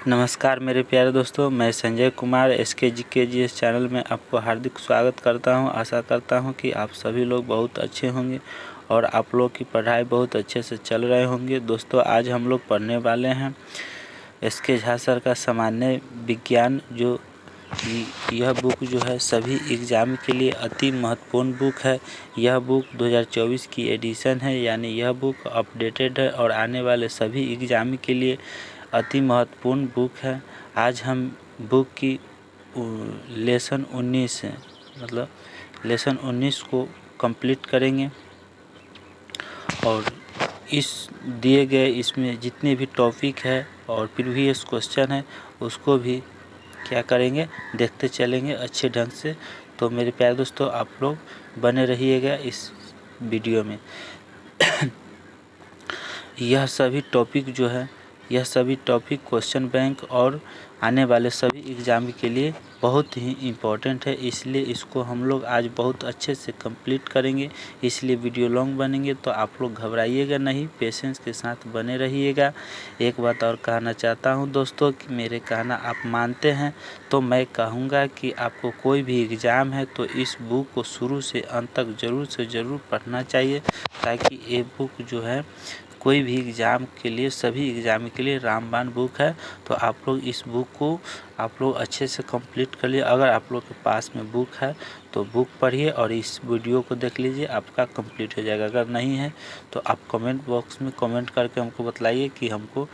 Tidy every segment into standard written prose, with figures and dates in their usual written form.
नमस्कार मेरे प्यारे दोस्तों, मैं संजय कुमार SKGKGS चैनल में आपको हार्दिक स्वागत करता हूं। आशा करता हूं कि आप सभी लोग बहुत अच्छे होंगे और आप लोग की पढ़ाई बहुत अच्छे से चल रहे होंगे। दोस्तों, आज हम लोग पढ़ने वाले हैं SK झा सर का सामान्य विज्ञान। जो यह बुक जो है सभी एग्ज़ाम के लिए अति महत्वपूर्ण बुक है। यह बुक 2024 की एडिशन है, यानी यह बुक अपडेटेड है और आने वाले सभी एग्ज़ाम के लिए अति महत्वपूर्ण बुक है। आज हम बुक की लेसन 19 है, मतलब लेसन 19 को कंप्लीट करेंगे और इस दिए गए इसमें जितने भी टॉपिक है और प्रीवियस क्वेश्चन है उसको भी क्या करेंगे, देखते चलेंगे अच्छे ढंग से। तो मेरे प्यारे दोस्तों, आप लोग बने रहिएगा इस वीडियो में। यह सभी टॉपिक जो है, यह सभी टॉपिक क्वेश्चन बैंक और आने वाले सभी एग्ज़ाम के लिए बहुत ही इम्पोर्टेंट है, इसलिए इसको हम लोग आज बहुत अच्छे से कंप्लीट करेंगे। इसलिए वीडियो लॉन्ग बनेंगे, तो आप लोग घबराइएगा नहीं, पेशेंस के साथ बने रहिएगा। एक बात और कहना चाहता हूं दोस्तों कि मेरे कहना आप मानते हैं तो मैं कहूँगा कि आपको कोई भी एग्ज़ाम है तो इस बुक को शुरू से अंत तक ज़रूर से ज़रूर पढ़ना चाहिए, ताकि ये बुक जो है कोई भी एग्ज़ाम के लिए, सभी एग्ज़ाम के लिए रामबाण बुक है। तो आप लोग इस बुक को आप लोग अच्छे से कंप्लीट कर लिए। अगर आप लोग के पास में बुक है तो बुक पढ़िए और इस वीडियो को देख लीजिए, आपका कंप्लीट हो जाएगा। अगर नहीं है तो आप कमेंट बॉक्स में कमेंट करके हमको बतलाइए कि हमको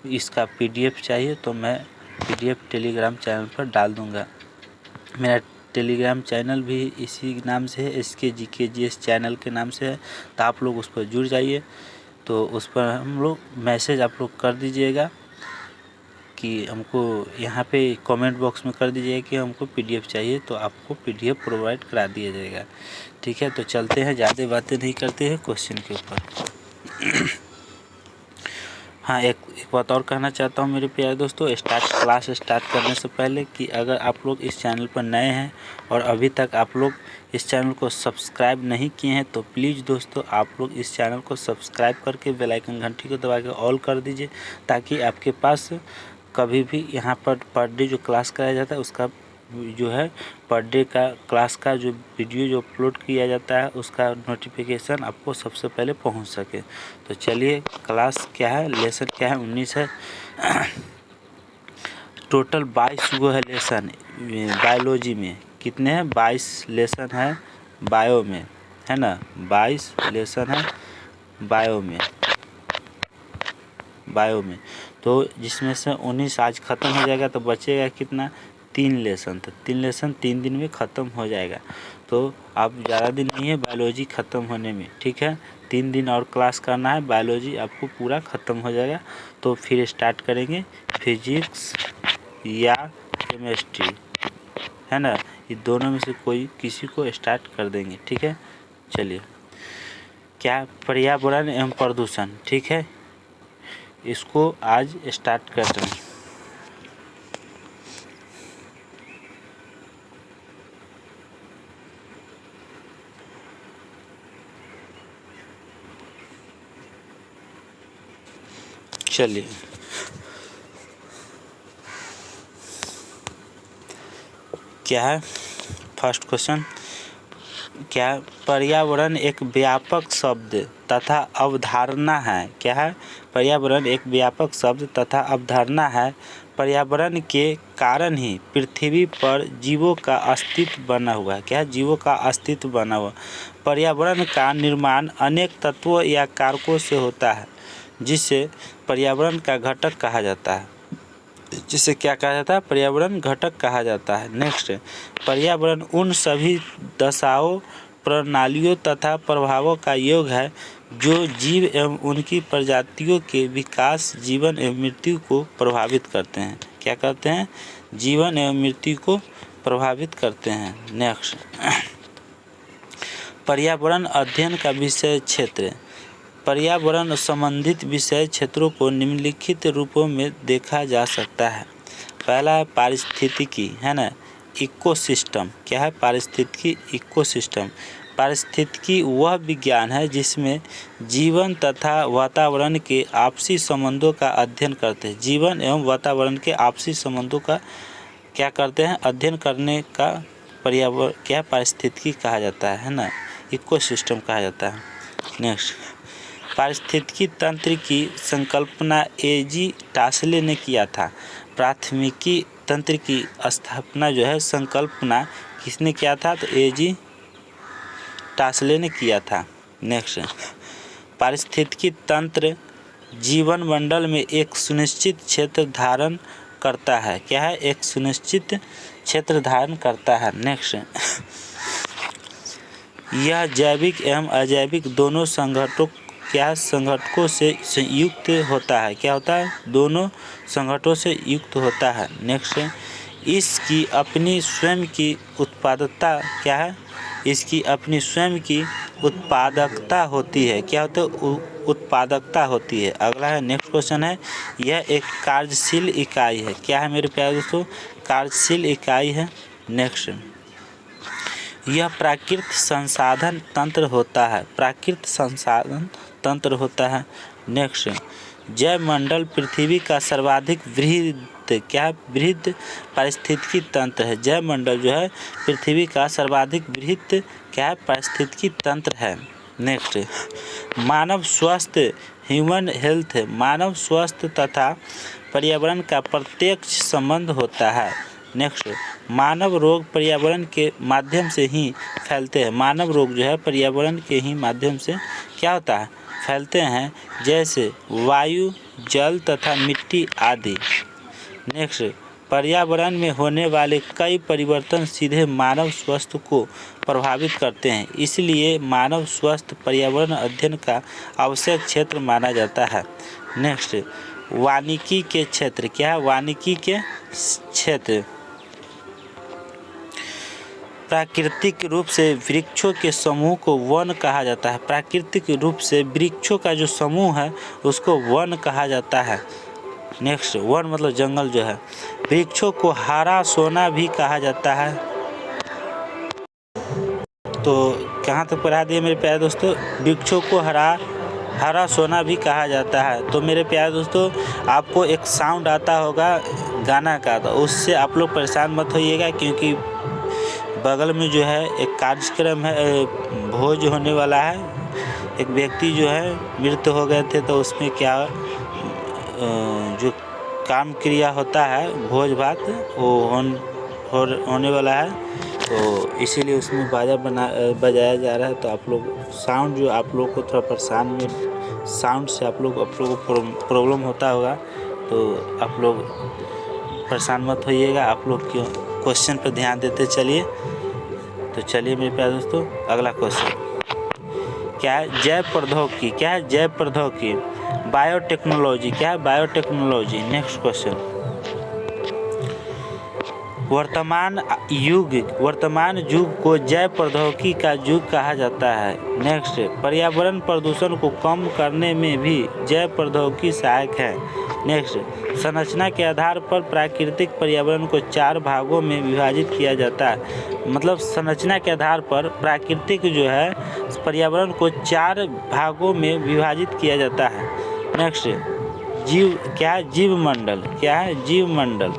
इसका PDF चाहिए, तो मैं PDF टेलीग्राम चैनल पर डाल दूँगा। मेरा टेलीग्राम चैनल भी इसी नाम से है, SKGKGS चैनल के नाम से है, तो आप लोग उस पर जुड़ जाइए। तो उस पर हम लोग मैसेज आप लोग कर दीजिएगा कि हमको यहाँ पे कमेंट बॉक्स में कर दीजिएगा कि हमको PDF चाहिए, तो आपको PDF प्रोवाइड करा दिया जाएगा। ठीक है, तो चलते हैं, ज़्यादा बातें नहीं करते हैं क्वेश्चन के ऊपर। हाँ, एक बात और कहना चाहता हूँ मेरे प्यारे दोस्तों, क्लास स्टार्ट करने से पहले कि अगर आप लोग इस चैनल पर नए हैं और अभी तक आप लोग इस चैनल को सब्सक्राइब नहीं किए हैं तो प्लीज़ दोस्तों आप लोग इस चैनल को सब्सक्राइब करके बेल आइकन घंटी को दबा के ऑल कर दीजिए, ताकि आपके पास कभी भी यहाँ पर डे जो क्लास कराया जाता है उसका जो है पर डे का क्लास का जो वीडियो जो अपलोड किया जाता है उसका नोटिफिकेशन आपको सबसे पहले पहुंच सके। तो चलिए, क्लास क्या है, लेसन क्या है, 19 है। टोटल 22 गो है लेसन बायोलॉजी में। कितने हैं? 22 लेसन है बायो में, है ना। 22 लेसन है बायो में। तो जिसमें से 19 आज ख़त्म हो जाएगा, तो बचेगा कितना? 3 लेसन। तो 3 लेसन 3 दिन में ख़त्म हो जाएगा। तो अब ज़्यादा दिन नहीं है बायोलॉजी ख़त्म होने में, ठीक है। 3 दिन और क्लास करना है, बायोलॉजी आपको पूरा ख़त्म हो जाएगा। तो फिर स्टार्ट करेंगे फिजिक्स या केमिस्ट्री, है ना। ये दोनों में से कोई किसी को स्टार्ट कर देंगे, ठीक है। चलिए, क्या पर्यावरण एवं प्रदूषण, ठीक है, इसको आज स्टार्ट करते हैं। चलिए, क्या है फर्स्ट क्वेश्चन? क्या पर्यावरण एक व्यापक शब्द तथा अवधारणा है? क्या है? पर्यावरण एक व्यापक शब्द तथा अवधारणा है। पर्यावरण के कारण ही पृथ्वी पर जीवों का अस्तित्व बना हुआ है। क्या है? जीवों का अस्तित्व बना हुआ। पर्यावरण का निर्माण अनेक तत्वों या कारकों से होता है, जिसे पर्यावरण का घटक कहा जाता है। जिसे क्या कहा जाता है? पर्यावरण घटक कहा जाता है। नेक्स्ट, पर्यावरण उन सभी दशाओं, प्रणालियों तथा प्रभावों का योग है जो जीव एवं उनकी प्रजातियों के विकास, जीवन एवं मृत्यु को प्रभावित करते हैं। क्या करते हैं? जीवन एवं मृत्यु को प्रभावित करते हैं। नेक्स्ट, पर्यावरण अध्ययन का विषय क्षेत्र। पर्यावरण संबंधित विषय क्षेत्रों को निम्नलिखित रूपों में देखा जा सकता है। पहला है पारिस्थितिकी, है ना, इकोसिस्टम। क्या है? पारिस्थितिकी, इकोसिस्टम। पारिस्थितिकी वह विज्ञान है जिसमें जीवन तथा वातावरण के आपसी संबंधों का अध्ययन करते हैं। जीवन एवं वातावरण के आपसी संबंधों का क्या करते हैं, अध्ययन करने का पर्यावरण क्या पारिस्थितिकी कहा जाता है ना, इकोसिस्टम कहा जाता है। नेक्स्ट, पारिस्थितिकी तंत्र की संकल्पना ए.जी. टासले ने किया था। प्राथमिकी तंत्र की स्थापना जो है संकल्पना किसने किया था, तो ए.जी. टासले ने किया था। नेक्स्ट, पारिस्थितिकी तंत्र जीवन मंडल में एक सुनिश्चित क्षेत्र धारण करता है। क्या है, एक सुनिश्चित क्षेत्र धारण करता है। नेक्स्ट, यह जैविक एवं अजैविक दोनों संगठनों से संयुक्त होता है। क्या होता है, दोनों संगठनों से युक्त होता है। नेक्स्ट, इसकी अपनी स्वयं की उत्पादकता क्या है, इसकी अपनी स्वयं की उत्पादकता होती है। क्या होता है, उत्पादकता होती है। अगला है, नेक्स्ट क्वेश्चन है, यह एक कार्यशील इकाई है। क्या है मेरे प्यारे दोस्तों, कार्यशील इकाई है। नेक्स्ट, यह प्राकृतिक संसाधन तंत्र होता है। प्राकृतिक संसाधन तंत्र होता है। नेक्स्ट, जैव मंडल पृथ्वी का सर्वाधिक वृहद क्या वृहद पारिस्थितिकी तंत्र है। जैव मंडल जो है पृथ्वी का सर्वाधिक वृहद क्या है, पारिस्थितिकी तंत्र है। नेक्स्ट, मानव स्वास्थ्य ह्यूमन हेल्थ, मानव स्वास्थ्य तथा पर्यावरण का प्रत्यक्ष संबंध होता है। नेक्स्ट, मानव रोग पर्यावरण के माध्यम से ही फैलते हैं। मानव रोग जो है पर्यावरण के ही माध्यम से क्या होता है, फैलते हैं, जैसे वायु, जल तथा मिट्टी आदि। नेक्स्ट, पर्यावरण में होने वाले कई परिवर्तन सीधे मानव स्वास्थ्य को प्रभावित करते हैं, इसलिए मानव स्वास्थ्य पर्यावरण अध्ययन का आवश्यक क्षेत्र माना जाता है। नेक्स्ट, वानिकी के क्षेत्र क्या है, वानिकी के क्षेत्र प्राकृतिक रूप से वृक्षों के समूह को वन कहा जाता है। प्राकृतिक रूप से वृक्षों का जो समूह है उसको वन कहा जाता है। नेक्स्ट, वन मतलब जंगल जो है। वृक्षों को हरा सोना भी कहा जाता है। तो कहाँ तक पढ़ा दिए मेरे प्यारे दोस्तों, वृक्षों को हरा सोना भी कहा जाता है। तो मेरे प्यारे दोस्तों, आपको एक साउंड आता होगा गाना का, तो उससे आप लोग परेशान मत होइएगा, क्योंकि बगल में जो है एक कार्यक्रम है, भोज होने वाला है। एक व्यक्ति जो है मृत हो गए थे, तो उसमें क्या जो काम क्रिया होता है भोज भात वो होने वाला है, तो इसीलिए उसमें बाजा बजाया जा रहा है। तो आप लोग साउंड जो आप लोग को थोड़ा परेशान में साउंड से आप लोग को प्रॉब्लम होता होगा, तो आप लोग परेशान मत होइएगा। आप लोग क्यों क्वेश्चन पर ध्यान देते चलिए। तो चलिए मेरे प्यारे दोस्तों, अगला क्वेश्चन क्या है, जैव प्रौद्योगिकी। क्या है, जैव प्रौद्योगिकी। बायोटेक्नोलॉजी क्या है, बायोटेक्नोलॉजी। नेक्स्ट क्वेश्चन, वर्तमान युग को जैव प्रौद्योगिकी का युग कहा जाता है। नेक्स्ट, पर्यावरण प्रदूषण को कम करने में भी जैव प्रौद्योगिकी सहायक है। नेक्स्ट, संरचना के आधार पर प्राकृतिक पर्यावरण को 4 भागों में विभाजित किया जाता है। मतलब संरचना के आधार पर प्राकृतिक जो है पर्यावरण को 4 भागों में विभाजित किया जाता है। नेक्स्ट, जीव क्या है, जीव मंडल। क्या है, जीव मंडल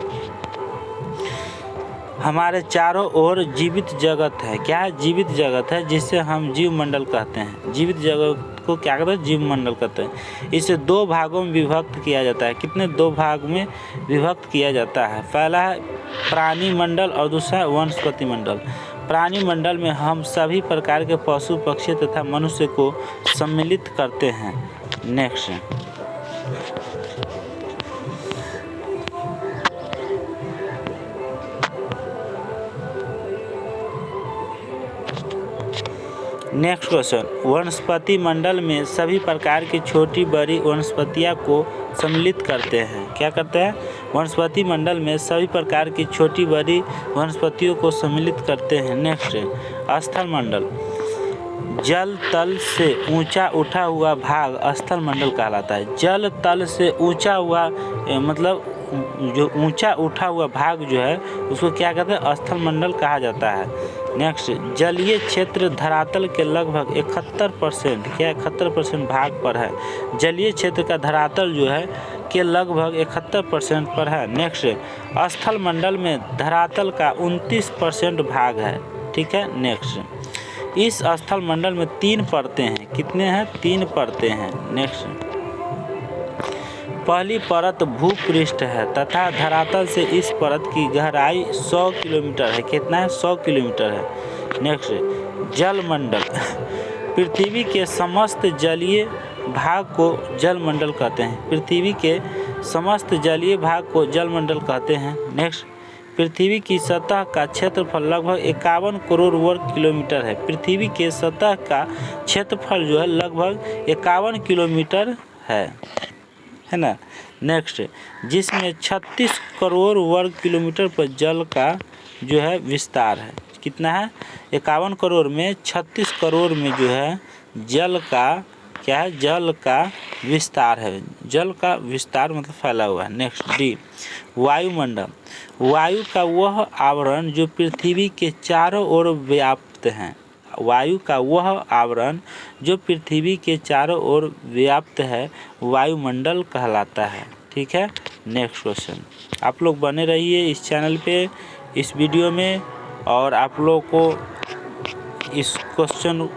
हमारे चारों ओर जीवित जगत है। क्या है, जीवित जगत है, जिससे हम जीव मंडल कहते हैं। जीवित जगत को क्या कहते हैं, जीव मंडल कहते हैं। इसे 2 भागों में विभक्त किया जाता है। कितने, 2 भाग में विभक्त किया जाता है। पहला है प्राणी मंडल और दूसरा वनस्पति मंडल। प्राणी मंडल में हम सभी प्रकार के पशु पक्षी तथा मनुष्य को सम्मिलित करते हैं। नेक्स्ट, क्वेश्चन, वनस्पति मंडल में सभी प्रकार की छोटी बड़ी वनस्पतियां को सम्मिलित करते हैं। क्या करते हैं, वनस्पति मंडल में सभी प्रकार की छोटी बड़ी वनस्पतियों को सम्मिलित करते हैं। नेक्स्ट, स्थल मंडल। जल तल से ऊंचा उठा हुआ भाग स्थल मंडल कहलाता है। जल तल से ऊंचा हुआ मतलब जो ऊंचा उठा हुआ भाग जो है उसको क्या कहते हैं, स्थल मंडल कहा जाता है। नेक्स्ट, जलीय क्षेत्र धरातल के लगभग 71% क्या 71% भाग पर है। जलीय क्षेत्र का धरातल जो है के लगभग 71% पर है। नेक्स्ट, स्थल मंडल में धरातल का 29% भाग है। ठीक है। नेक्स्ट, इस स्थल मंडल में 3 परतें हैं। कितने हैं? 3 परतें हैं। नेक्स्ट, पहली परत भूपृष्ठ है तथा धरातल से इस परत की गहराई 100 किलोमीटर है। कितना है? 100 किलोमीटर है। नेक्स्ट, जलमंडल पृथ्वी के समस्त जलीय भाग को जलमंडल कहते हैं। पृथ्वी के समस्त जलीय भाग को जलमंडल कहते हैं। नेक्स्ट, पृथ्वी की सतह का क्षेत्रफल लगभग 51 करोड़ वर्ग किलोमीटर है। पृथ्वी के सतह का क्षेत्रफल जो है लगभग 51 किलोमीटर है ना। नेक्स्ट, जिसमें 36 करोड़ वर्ग किलोमीटर पर जल का जो है विस्तार है। कितना है? 51 करोड़ में 36 करोड़ में जो है जल का क्या है? जल का विस्तार है। जल का विस्तार मतलब फैला हुआ है। नेक्स्ट, डी, वायुमंडल वायु का वह आवरण जो पृथ्वी के चारों ओर व्याप्त है। वायु का वह आवरण जो पृथ्वी के चारों ओर व्याप्त है वायुमंडल कहलाता है। ठीक है। नेक्स्ट क्वेश्चन, आप लोग बने रहिए इस चैनल पे, इस वीडियो में, और आप लोग को इस क्वेश्चन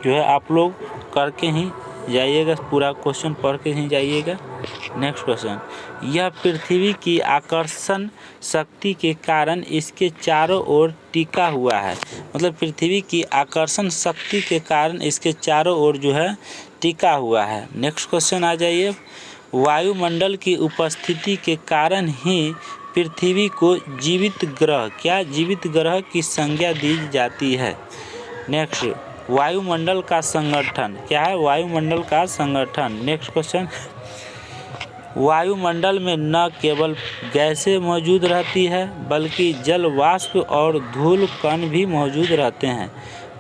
जो है आप लोग करके ही जाइएगा, पूरा क्वेश्चन पढ़ के ही जाइएगा। नेक्स्ट क्वेश्चन, यह पृथ्वी की आकर्षण शक्ति के कारण इसके चारों ओर टिका हुआ है। मतलब पृथ्वी की आकर्षण शक्ति के कारण इसके चारों ओर जो है टिका हुआ है। नेक्स्ट क्वेश्चन आ जाइए, वायुमंडल की उपस्थिति के कारण ही पृथ्वी को जीवित ग्रह क्या जीवित ग्रह की संज्ञा दी जाती है। नेक्स्ट, वायुमंडल का संगठन क्या है? वायुमंडल का संगठन। नेक्स्ट क्वेश्चन, वायुमंडल में न केवल गैसें मौजूद रहती है बल्कि जल वाष्प और धूल कण भी मौजूद रहते हैं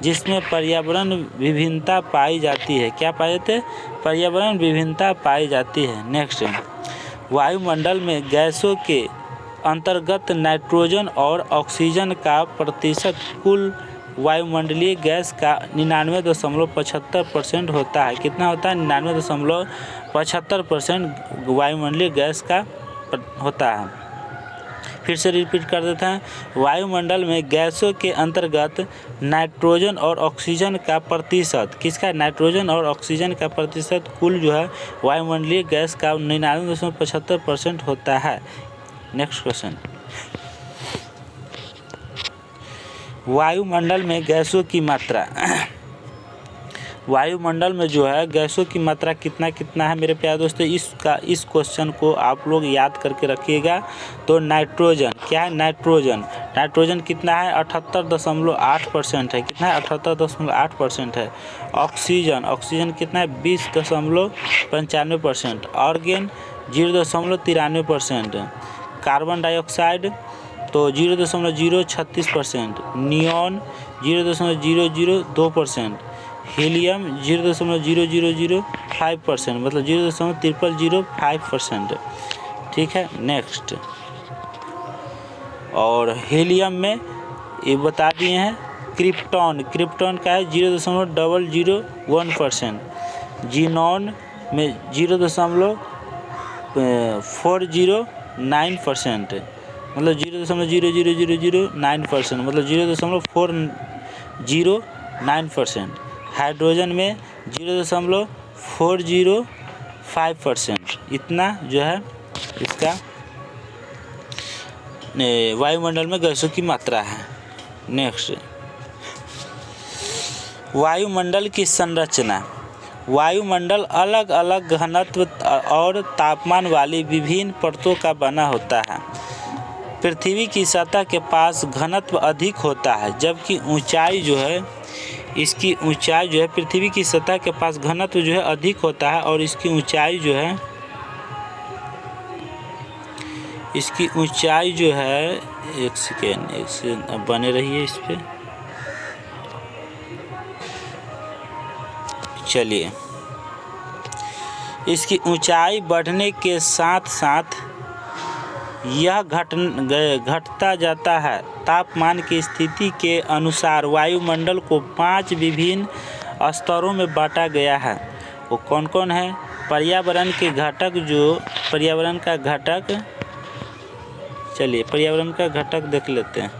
जिसमें पर्यावरण विभिन्नता पाई जाती है। क्या पाई जाती है? पर्यावरण विभिन्नता पाई जाती है। नेक्स्ट, वायुमंडल में गैसों के अंतर्गत नाइट्रोजन और ऑक्सीजन का प्रतिशत कुल वायुमंडलीय गैस का 99.75% होता है। कितना होता है? 99.75% वायुमंडलीय गैस का होता है। फिर से रिपीट कर देते हैं, वायुमंडल में गैसों के अंतर्गत नाइट्रोजन और ऑक्सीजन का प्रतिशत, किसका? नाइट्रोजन और ऑक्सीजन का प्रतिशत कुल जो है वायुमंडलीय गैस का 99.75% होता है। नेक्स्ट क्वेश्चन, वायुमंडल में गैसों की मात्रा वायुमंडल में जो है गैसों की मात्रा कितना है मेरे प्यारे दोस्तों? इस क्वेश्चन को आप लोग याद करके रखिएगा। तो नाइट्रोजन क्या है? नाइट्रोजन कितना है? 78.8% है। कितना है? 78.8% है। ऑक्सीजन कितना है? 20.95%। ऑर्गन 0.93%। कार्बन डाइऑक्साइड तो 0.036%। नियॉन 0.002%। हीलियम 0.0005%, मतलब 0.0005%। ठीक है। नेक्स्ट, और हीलियम में ये बता दिए हैं। क्रिप्टॉन का है 0.001%। जीनॉन में 0.409%, मतलब 0.00009%, मतलब 0.409%। हाइड्रोजन में 0.405%। इतना जो है इसका वायुमंडल में गैसों की मात्रा है। नेक्स्ट, वायुमंडल की संरचना। वायुमंडल अलग अलग घनत्व और तापमान वाली विभिन्न परतों का बना होता है। पृथ्वी की सतह के पास घनत्व अधिक होता है जबकि ऊंचाई जो है पृथ्वी की सतह के पास घनत्व जो है अधिक होता है और इसकी ऊंचाई जो है एक सेकेंड बने रहिए इस पे। चलिए, इसकी ऊंचाई बढ़ने के साथ साथ यह घटता जाता है। तापमान की स्थिति के अनुसार वायुमंडल को 5 विभिन्न स्तरों में बांटा गया है। वो कौन कौन है? पर्यावरण के घटक, जो पर्यावरण का घटक, चलिए पर्यावरण का घटक देख लेते हैं।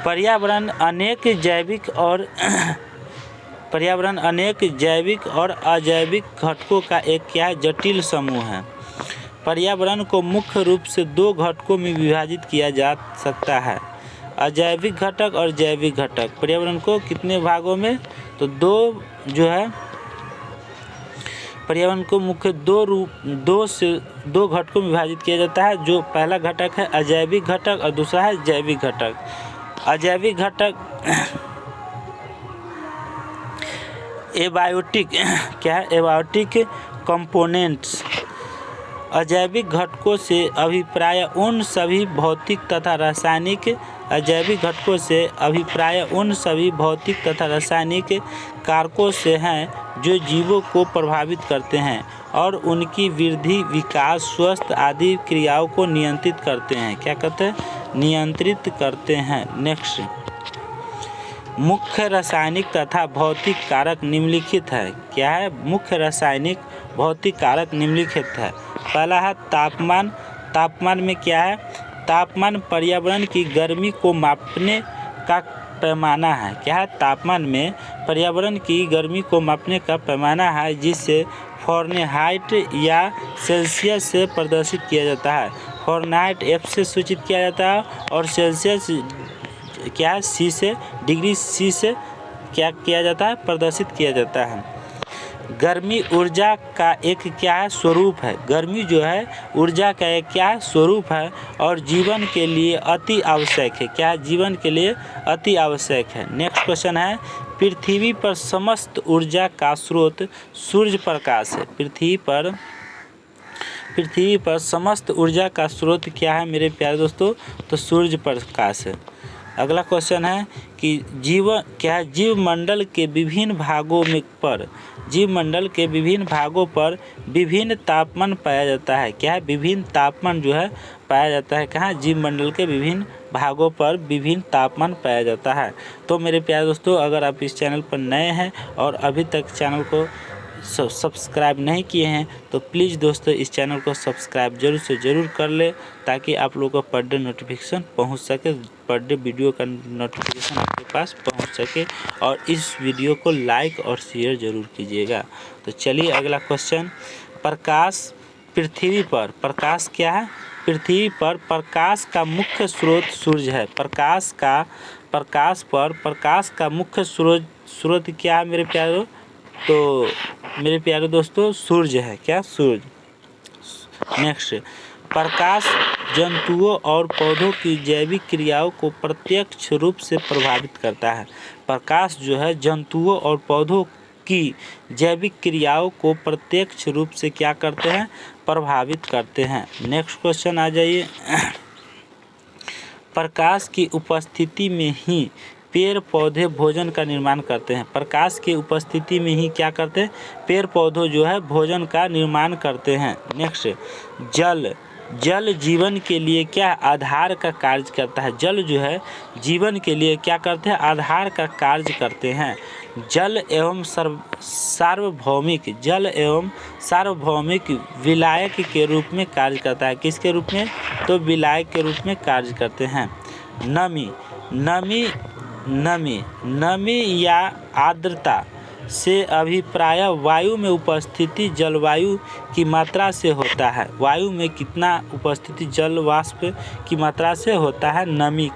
पर्यावरण अनेक जैविक और अजैविक घटकों का एक क्या है? जटिल समूह है। पर्यावरण को मुख्य रूप से 2 घटकों में विभाजित किया जा सकता है, अजैविक घटक और जैविक घटक। पर्यावरण को कितने भागों में? तो 2 है, पर्यावरण को मुख्य 2 घटकों में विभाजित किया जाता है। जो पहला घटक है अजैविक घटक और दूसरा है जैविक घटक। अजैविक घटक एबायोटिक क्या है? Abiotic components. अजैविक घटकों से अभिप्राय उन सभी भौतिक तथा रासायनिक कारकों से हैं जो जीवों को प्रभावित करते हैं और उनकी वृद्धि, विकास, स्वास्थ्य आदि क्रियाओं को नियंत्रित करते हैं। क्या कहते हैं? नियंत्रित करते हैं। नेक्स्ट, मुख्य रासायनिक तथा भौतिक कारक निम्नलिखित है। क्या है? मुख्य रासायनिक भौतिक कारक निम्नलिखित है। पहला है तापमान। तापमान में क्या है? तापमान पर्यावरण की गर्मी को मापने का पैमाना है। क्या है? तापमान में पर्यावरण की गर्मी को मापने का पैमाना है, जिसे फ़ारेनहाइट या सेल्सियस से प्रदर्शित किया जाता है। फ़ारेनहाइट F से सूचित किया जाता है और सेल्सियस क्या है? C से, डिग्री C से क्या किया जाता है? प्रदर्शित किया जाता है। गर्मी ऊर्जा का एक क्या है? स्वरूप है। गर्मी जो है ऊर्जा का एक क्या है? स्वरूप है और जीवन के लिए अति आवश्यक है। क्या है? जीवन के लिए अति आवश्यक है। नेक्स्ट क्वेश्चन है, पृथ्वी पर समस्त ऊर्जा का स्रोत सूर्य प्रकाश है। पृथ्वी पर समस्त ऊर्जा का स्रोत क्या है मेरे प्यारे दोस्तों? तो सूर्य प्रकाश है। अगला क्वेश्चन है कि जीवमंडल के विभिन्न भागों पर विभिन्न तापमान पाया जाता है। क्या है? विभिन्न तापमान जो है पाया जाता है। कहाँ? जीवमंडल के विभिन्न भागों पर विभिन्न तापमान पाया जाता है। तो मेरे प्यारे दोस्तों, अगर आप इस चैनल पर नए हैं और अभी तक चैनल को सब्सक्राइब नहीं किए हैं तो प्लीज़ दोस्तों इस चैनल को सब्सक्राइब जरूर से ज़रूर कर ले, ताकि आप लोगों को पर डे नोटिफिकेशन पहुंच सके, पर डे वीडियो का नोटिफिकेशन आपके पास पहुंच सके। और इस वीडियो को लाइक और शेयर ज़रूर कीजिएगा। तो चलिए अगला क्वेश्चन, प्रकाश। पृथ्वी पर प्रकाश क्या है? पृथ्वी पर प्रकाश का मुख्य स्रोत सूर्य है। प्रकाश का मुख्य स्रोत क्या है मेरे प्यारे? तो मेरे प्यारे दोस्तों सूर्य है। क्या? सूर्य। नेक्स्ट, प्रकाश जंतुओं और पौधों की जैविक क्रियाओं को प्रत्यक्ष रूप से प्रभावित करता है। प्रकाश जो है जंतुओं और पौधों की जैविक क्रियाओं को प्रत्यक्ष रूप से क्या करते हैं? प्रभावित करते हैं। नेक्स्ट क्वेश्चन आ जाइए, प्रकाश की उपस्थिति में ही पेड़ पौधे भोजन का निर्माण करते हैं। प्रकाश की उपस्थिति में ही क्या करते हैं? पेड़ पौधे जो है भोजन का निर्माण करते हैं। नेक्स्ट, जल जीवन के लिए क्या आधार का कार्य करता है? जल जो है जीवन के लिए क्या करते हैं? आधार का कार्य करते हैं। जल एवं सार्वभौमिक विलायक के रूप में कार्य करता है। किसके रूप में? तो विलायक के रूप में कार्य करते हैं। नमी या आर्द्रता से अभिप्राय वायु में उपस्थिति जलवायु की मात्रा से होता है। वायु में कितना उपस्थिति जल वाष्प की मात्रा से होता है? नमी।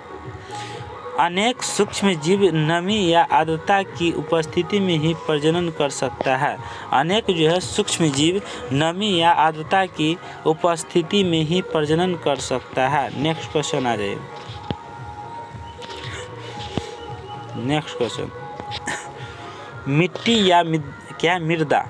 अनेक सूक्ष्म जीव नमी या आर्द्रता की उपस्थिति में ही प्रजनन कर सकता है। अनेक जो है सूक्ष्म जीव नमी या आर्द्रता की उपस्थिति में ही प्रजनन कर सकता है। नेक्स्ट क्वेश्चन आ जाइए। नेक्स्ट क्वेश्चन, मिट्टी या मृदा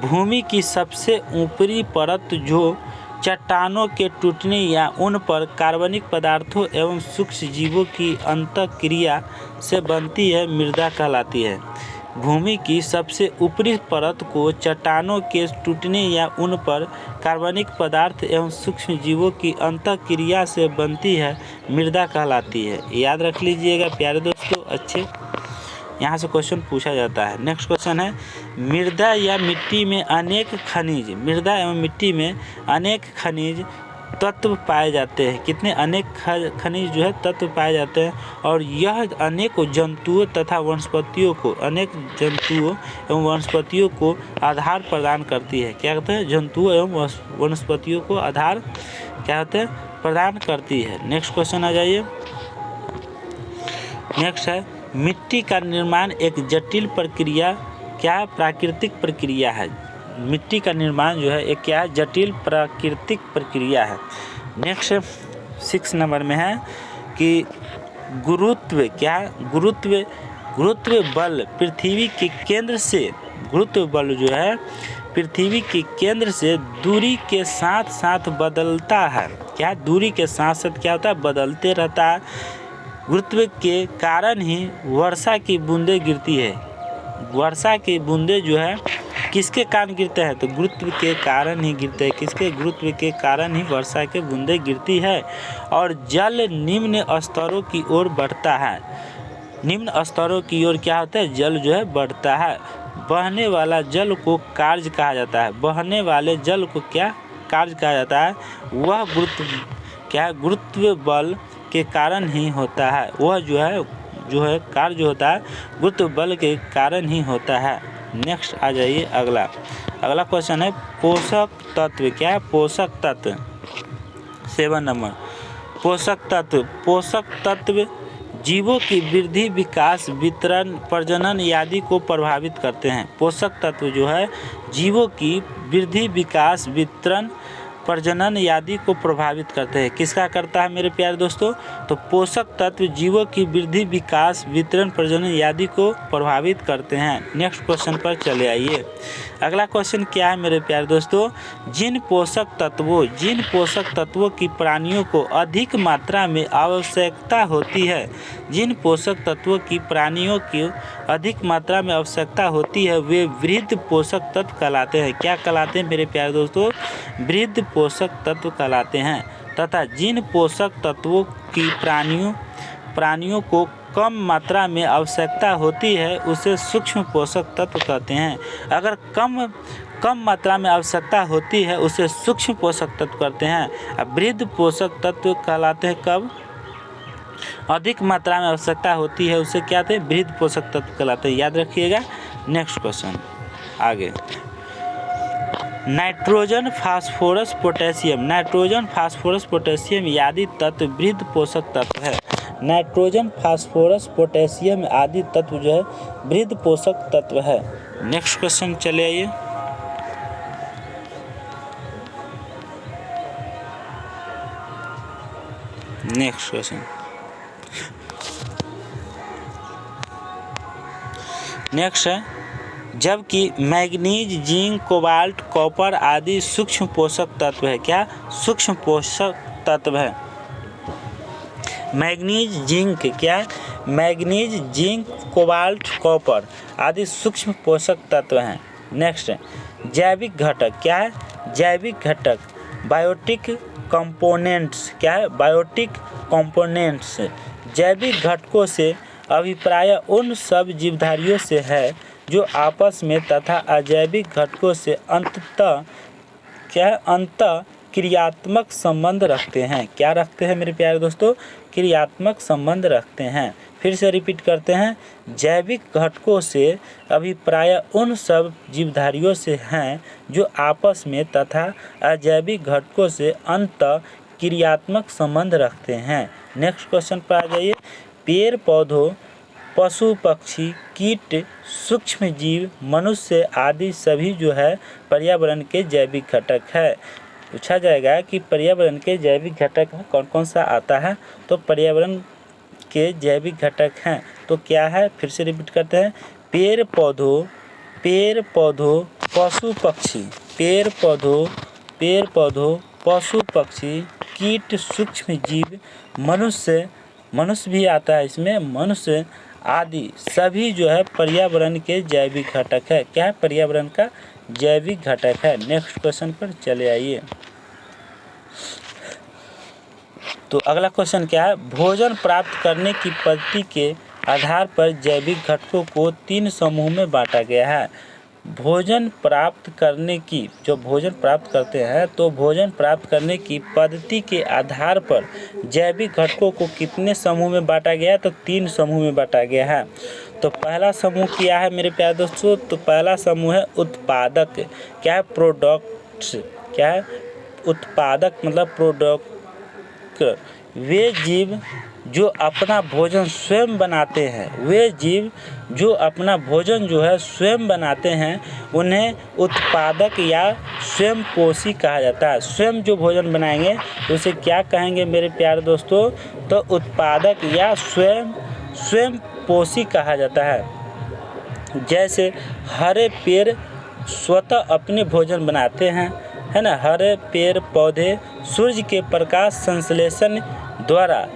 भूमि की सबसे ऊपरी परत जो चट्टानों के टूटने या उन पर कार्बनिक पदार्थों एवं सूक्ष्म जीवों की अंतःक्रिया से बनती है, मृदा कहलाती है। भूमि की सबसे ऊपरी परत को चट्टानों के टूटने या उन पर कार्बनिक पदार्थ एवं सूक्ष्म जीवों की अंतःक्रिया से बनती है मृदा कहलाती है। याद रख लीजिएगा प्यारे दोस्तों, अच्छे यहाँ से क्वेश्चन पूछा जाता है। नेक्स्ट क्वेश्चन है, मृदा या मिट्टी में अनेक खनिज, मृदा एवं मिट्टी में अनेक खनिज तत्व पाए जाते हैं। कितने अनेक खनिज जो है तत्व पाए जाते हैं, और यह अनेक जंतुओं तथा वनस्पतियों को, अनेक जंतुओं एवं वनस्पतियों को आधार प्रदान करती है। क्या कहते हैं? जंतुओं एवं वनस्पतियों को आधार क्या कहते हैं? प्रदान करती है। नेक्स्ट क्वेश्चन आ जाइए। नेक्स्ट है, मिट्टी का निर्माण एक जटिल प्रक्रिया, क्या प्राकृतिक प्रक्रिया है। मिट्टी का निर्माण जो है एक क्या है? जटिल प्राकृतिक प्रक्रिया है। नेक्स्ट 6 नंबर में है कि गुरुत्व, क्या गुरुत्व बल पृथ्वी के केंद्र से, गुरुत्व बल जो है पृथ्वी के केंद्र से दूरी के साथ साथ बदलता है। क्या दूरी के साथ साथ क्या होता है? बदलते रहता है। गुरुत्व के कारण ही वर्षा की बूंदें गिरती है। वर्षा की बूंदें जो है किसके कारण गिरते हैं? तो गुरुत्व के कारण ही गिरते हैं। किसके? गुरुत्व के कारण ही वर्षा के बूंदें गिरती है। और जल निम्न स्तरों की ओर बढ़ता है। निम्न स्तरों की ओर क्या होता है? जल जो है बढ़ता है। बहने वाला जल को कार्य कहा जाता है। बहने वाले जल को क्या कार्य कहा जाता है? वह गुरुत्व क्या है? गुरुत्व बल के कारण ही होता है। वह जो है कार्य जो होता है गुरुत्व बल के कारण ही होता है। नेक्स्ट आ जाइए अगला क्वेश्चन है, पोषक तत्व। क्या है? पोषक तत्व 7 नंबर। पोषक तत्व जीवों की वृद्धि, विकास, वितरण, प्रजनन आदि को प्रभावित करते हैं। पोषक तत्व जो है जीवों की वृद्धि, विकास, वितरण, प्रजनन आदि को प्रभावित करते हैं। किसका करता है मेरे प्यारे दोस्तों? तो पोषक तत्व जीवों की वृद्धि, विकास, वितरण, प्रजनन आदि को प्रभावित करते हैं। नेक्स्ट क्वेश्चन पर चले आइए। अगला क्वेश्चन क्या है मेरे प्यारे दोस्तों? जिन पोषक तत्वों की प्राणियों को अधिक मात्रा में आवश्यकता होती है, जिन पोषक तत्वों की प्राणियों की अधिक मात्रा में आवश्यकता होती है, वे वृहद पोषक तत्व कहलाते हैं। क्या कहलाते हैं मेरे प्यारे दोस्तों? वृहद पोषक तत्व कहलाते हैं। तथा जिन पोषक तत्वों की प्राणियों को कम मात्रा में आवश्यकता होती है, उसे सूक्ष्म पोषक तत्व कहते हैं। अगर कम मात्रा में आवश्यकता होती है, उसे सूक्ष्म पोषक तत्व कहते हैं। अब वृहद पोषक तत्व कहलाते हैं कब? अधिक मात्रा में आवश्यकता होती है, उसे क्या कहते हैं? वृहद पोषक तत्व कहलाते हैं। याद रखिएगा। नेक्स्ट क्वेश्चन आगे, नाइट्रोजन, फास्फोरस, पोटेशियम आदि तत्व वृहद पोषक तत्व है। नाइट्रोजन, फास्फोरस, पोटेशियम आदि तत्व जो है वृहद पोषक तत्व है। नेक्स्ट क्वेश्चन चले आइए। नेक्स्ट क्वेश्चन है, जबकि मैग्नीज, जिंक, कोबाल्ट, कॉपर आदि सूक्ष्म पोषक तत्व है। क्या? सूक्ष्म पोषक तत्व है। मैग्नीज, जिंक, क्या? मैग्नीज, जिंक, कोबाल्ट, कॉपर आदि सूक्ष्म पोषक तत्व हैं। नेक्स्ट, जैविक घटक। क्या है? जैविक घटक, बायोटिक कंपोनेंट्स। क्या है? बायोटिक कंपोनेंट्स जैविक घटकों से अभिप्राय उन सब जीवधारियों से है जो आपस में तथा अजैविक घटकों से अंततः क्रियात्मक संबंध रखते हैं। क्या रखते हैं मेरे प्यारे दोस्तों? क्रियात्मक संबंध रखते हैं। फिर से रिपीट करते हैं, जैविक घटकों से अभिप्राय उन सब जीवधारियों से हैं जो आपस में तथा अजैविक घटकों से अंतः क्रियात्मक संबंध रखते हैं। नेक्स्ट क्वेश्चन पर आ जाइए। पेड़ पौधों, पशु पक्षी, कीट, सूक्ष्म जीव, मनुष्य आदि सभी जो है पर्यावरण के जैविक घटक है। पूछा जाएगा कि पर्यावरण के जैविक घटक में कौन कौन सा आता है? तो पर्यावरण के जैविक घटक हैं तो क्या है? फिर से रिपीट करते हैं, पेड़ पौधों, पशु पक्षी, पेड़ पौधों, पशु पक्षी, कीट, सूक्ष्म जीव, मनुष्य भी आता है इसमें, मनुष्य आदि सभी जो है पर्यावरण के जैविक घटक है। क्या है? पर्यावरण का जैविक घटक है। नेक्स्ट क्वेश्चन पर चले आइए। तो अगला क्वेश्चन क्या है? भोजन प्राप्त करने की पद्धति के आधार पर जैविक घटकों को 3 समूह में बांटा गया है। भोजन प्राप्त करने की, जो भोजन प्राप्त करते हैं तो भोजन प्राप्त करने की पद्धति के आधार पर जैविक घटकों को कितने समूह में बांटा गया है? तो 3 समूह में बांटा गया है। तो पहला समूह क्या है मेरे प्यारे दोस्तों? तो पहला समूह है उत्पादक। क्या है? प्रोडक्ट्स। क्या है? उत्पादक मतलब प्रोडक्ट। वे जीव जो अपना भोजन स्वयं बनाते हैं, वे जीव जो अपना भोजन जो है स्वयं बनाते हैं, उन्हें उत्पादक या स्वयं पोषी कहा जाता है। स्वयं जो भोजन बनाएंगे उसे क्या कहेंगे मेरे प्यारे दोस्तों? तो उत्पादक या स्वयं पोषी कहा जाता है। जैसे हरे पेड़ स्वतः अपने भोजन बनाते हैं, है ना। हरे पेड़ पौधे सूर्य के प्रकाश संश्लेषण द्वारा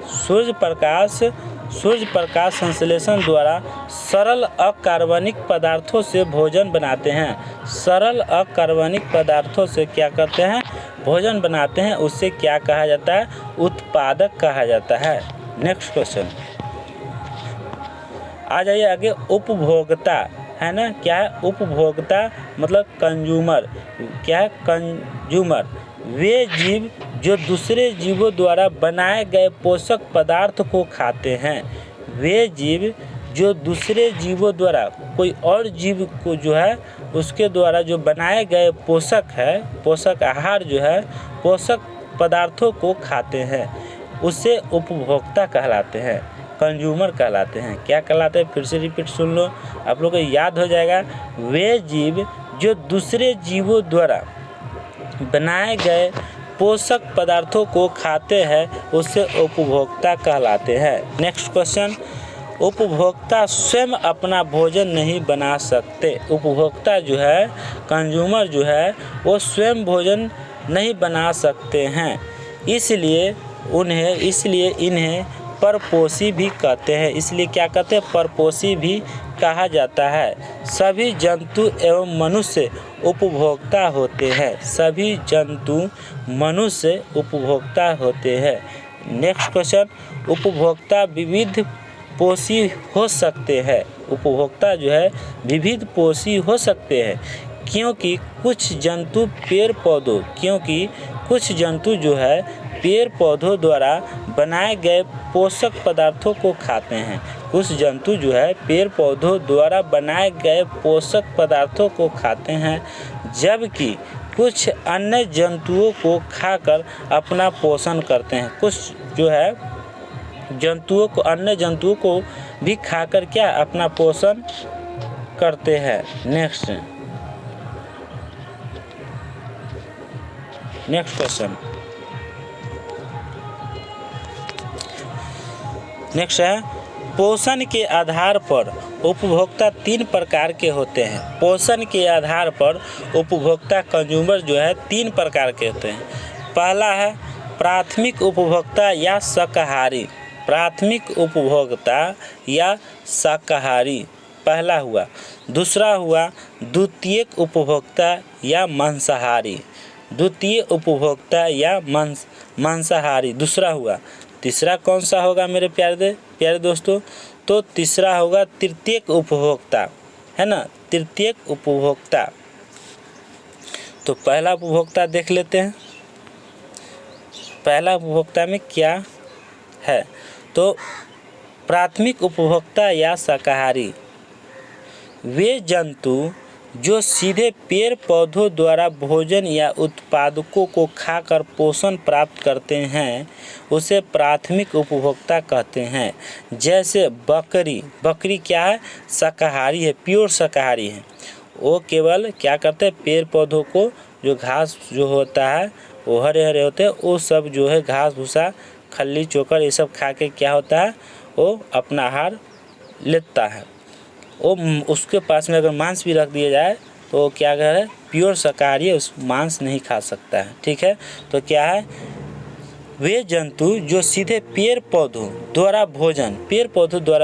संश्लेषण द्वारा सरल अकार्बनिक पदार्थों से भोजन बनाते हैं। सरल अकार्बनिक पदार्थों से क्या करते हैं? भोजन बनाते हैं। उससे क्या कहा जाता है? उत्पादक कहा जाता है। नेक्स्ट क्वेश्चन आ जाइए आगे। उपभोक्ता, है ना। क्या है? उपभोक्ता मतलब कंज्यूमर। क्या है? कंज्यूमर वे जीव जो दूसरे जीवों द्वारा बनाए गए पोषक पदार्थ को खाते हैं। वे जीव जो दूसरे जीवों द्वारा, कोई और जीव को जो है उसके द्वारा जो बनाए गए पोषक आहार जो है, पोषक पदार्थों को खाते हैं, उसे उपभोक्ता कहलाते हैं, कंज्यूमर कहलाते हैं। क्या कहलाते हैं? फिर से रिपीट सुन लो, आप लोगों को याद हो जाएगा। वे जीव जो दूसरे जीवों द्वारा बनाए गए पोषक पदार्थों को खाते हैं, उसे उपभोक्ता कहलाते हैं। Next question. उपभोक्ता स्वयं अपना भोजन नहीं बना सकते। उपभोक्ता जो है, कंज्यूमर जो है, वो स्वयं भोजन नहीं बना सकते हैं, इसलिए इन्हें परपोषी भी कहते हैं। इसलिए क्या कहते हैं? परपोषी भी कहा जाता है। सभी जंतु एवं मनुष्य उपभोक्ता होते हैं। सभी जंतु मनुष्य उपभोक्ता होते हैं। Next question. उपभोक्ता विविध पोषी हो सकते हैं। उपभोक्ता जो है विविध पोषी हो सकते हैं, क्योंकि कुछ जंतु जो है पेड़ पौधों द्वारा बनाए गए पोषक पदार्थों को खाते हैं। कुछ जंतु जो है पेड़ पौधों द्वारा बनाए गए पोषक पदार्थों को खाते हैं, जबकि कुछ अन्य जंतुओं को खाकर अपना पोषण करते हैं। कुछ जो है अन्य जंतुओं को भी खाकर क्या अपना पोषण करते हैं। Next question. नेक्स्ट है पोषण के आधार पर उपभोक्ता 3 प्रकार के होते हैं। पोषण के आधार पर उपभोक्ता कंज्यूमर जो है 3 प्रकार के होते हैं। पहला है प्राथमिक उपभोक्ता या शाकाहारी। प्राथमिक उपभोक्ता या शाकाहारी पहला हुआ। दूसरा हुआ द्वितीयक उपभोक्ता या मांसाहारी। द्वितीय उपभोक्ता या मांसाहारी दूसरा हुआ। तीसरा कौन सा होगा मेरे प्यारे दोस्तों? तो तीसरा होगा तृतीयक उपभोक्ता, है ना। तृतीयक उपभोक्ता। तो पहला उपभोक्ता देख लेते हैं। पहला उपभोक्ता में क्या है? तो प्राथमिक उपभोक्ता या शाकाहारी वे जंतु जो सीधे पेड़ पौधों द्वारा भोजन या उत्पादकों को खाकर पोषण प्राप्त करते हैं, उसे प्राथमिक उपभोक्ता कहते हैं। जैसे बकरी क्या है? शाकाहारी है, प्योर शाकाहारी है। वो केवल क्या करते हैं? पेड़ पौधों को जो घास जो होता है वो हरे हरे होते हैं, वो सब जो है घास भूसा खल्ली चोकर ये सब खा के क्या होता है? वो अपना आहार लेता है। वो उसके पास में अगर मांस भी रख दिया जाए तो वो क्या करे? प्योर शाकाहारी है, उस मांस नहीं खा सकता है। ठीक है। तो क्या है? वे जंतु जो सीधे पेड़ पौधों द्वारा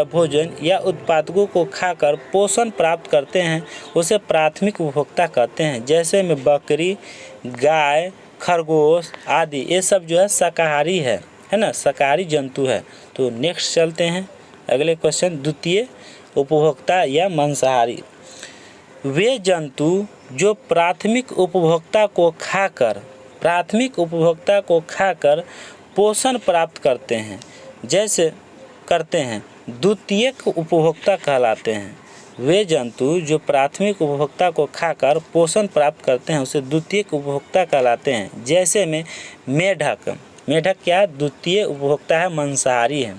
भोजन या उत्पादों को खाकर पोषण प्राप्त करते हैं उसे प्राथमिक उपभोक्ता कहते हैं। जैसे में बकरी, गाय, खरगोश आदि, ये सब जो है शाकाहारी है ना, शाकाहारी जंतु है। तो नेक्स्ट चलते हैं अगले क्वेश्चन, द्वितीय उपभोक्ता या मांसाहारी। वे जंतु जो प्राथमिक उपभोक्ता को खाकर पोषण प्राप्त करते हैं द्वितीयक उपभोक्ता कहलाते हैं। वे जंतु जो प्राथमिक उपभोक्ता को खाकर पोषण प्राप्त करते हैं उसे द्वितीयक उपभोक्ता कहलाते हैं। जैसे में मेढक क्या है, द्वितीय उपभोक्ता है, मांसाहारी है।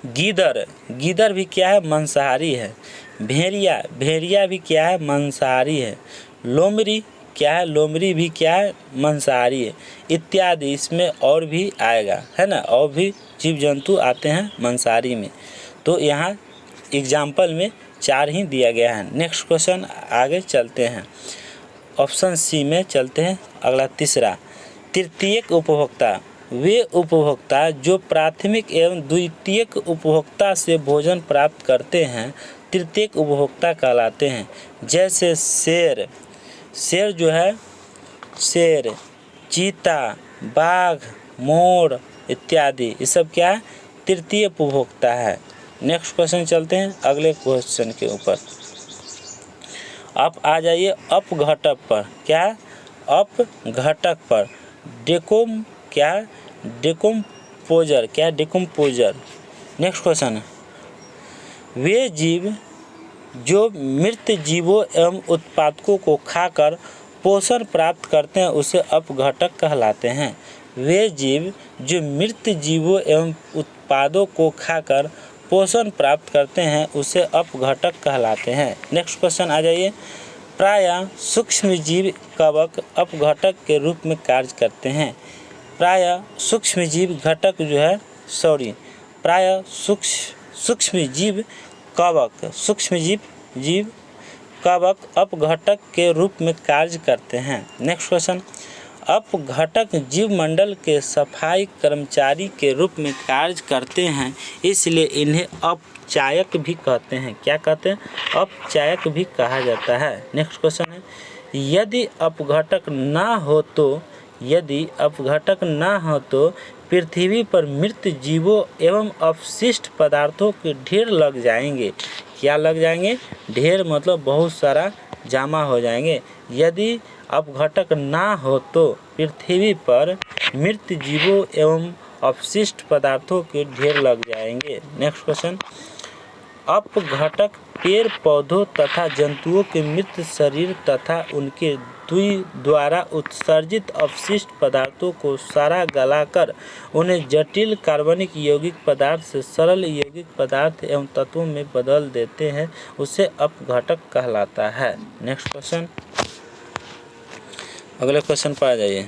गीदड़ भी क्या है, मांसाहारी है। भेड़िया भी क्या है, मांसाहारी है। लोमड़ी भी क्या है, मांसाहारी है, इत्यादि। इसमें और भी आएगा, है ना, और भी जीव जंतु आते हैं मांसाहारी में। तो यहाँ एग्जाम्पल में 4 ही दिया गया है। नेक्स्ट क्वेश्चन आगे चलते हैं, ऑप्शन सी में चलते हैं। अगला तीसरा, तृतीयक उपभोक्ता। वे उपभोक्ता जो प्राथमिक एवं द्वितीयक उपभोक्ता से भोजन प्राप्त करते हैं तृतीयक उपभोक्ता कहलाते हैं। जैसे शेर जो है, चीता, बाघ, मोर इत्यादि, ये सब क्या है, तृतीय उपभोक्ता है। नेक्स्ट क्वेश्चन चलते हैं अगले क्वेश्चन के ऊपर। अब आ जाइए अपघटक पर। क्या है, अपघटक पर डिकम्पोजर। नेक्स्ट क्वेश्चन है, वे जीव जो मृत जीवों एवं उत्पादों को खाकर पोषण प्राप्त करते हैं उसे अपघटक कहलाते हैं। वे जीव जो मृत जीवों एवं उत्पादों को खाकर पोषण प्राप्त करते हैं उसे अपघटक कहलाते हैं। नेक्स्ट क्वेश्चन आ जाइए, प्रायः सूक्ष्मजीव कवक अपघटक के रूप में कार्य करते हैं। प्रायः सूक्ष्मजीव कवक अपघटक के रूप में कार्य करते हैं। नेक्स्ट क्वेश्चन, अपघटक जीव मंडल के सफाई कर्मचारी के रूप में कार्य करते हैं, इसलिए इन्हें अपचायक भी कहते हैं। क्या कहते हैं, अपचायक भी कहा जाता है। नेक्स्ट क्वेश्चन है, यदि अपघटक ना हो तो पृथ्वी पर मृत जीवों एवं अपशिष्ट पदार्थों के ढेर लग जाएंगे। क्या लग जाएंगे, ढेर मतलब बहुत सारा जमा हो जाएंगे। यदि अपघटक ना हो तो पृथ्वी पर मृत जीवों एवं अपशिष्ट पदार्थों के ढेर लग जाएंगे। नेक्स्ट क्वेश्चन, अपघटक पेड़ पौधों तथा जंतुओं के मृत शरीर तथा उनके द्वारा उत्सर्जित अपशिष्ट पदार्थों को सारा गलाकर उन्हें जटिल कार्बनिक यौगिक पदार्थ से सरल यौगिक पदार्थ एवं तत्वों में बदल देते हैं, उसे अपघटक कहलाता है। नेक्स्ट क्वेश्चन, अगले क्वेश्चन पर आ जाइए।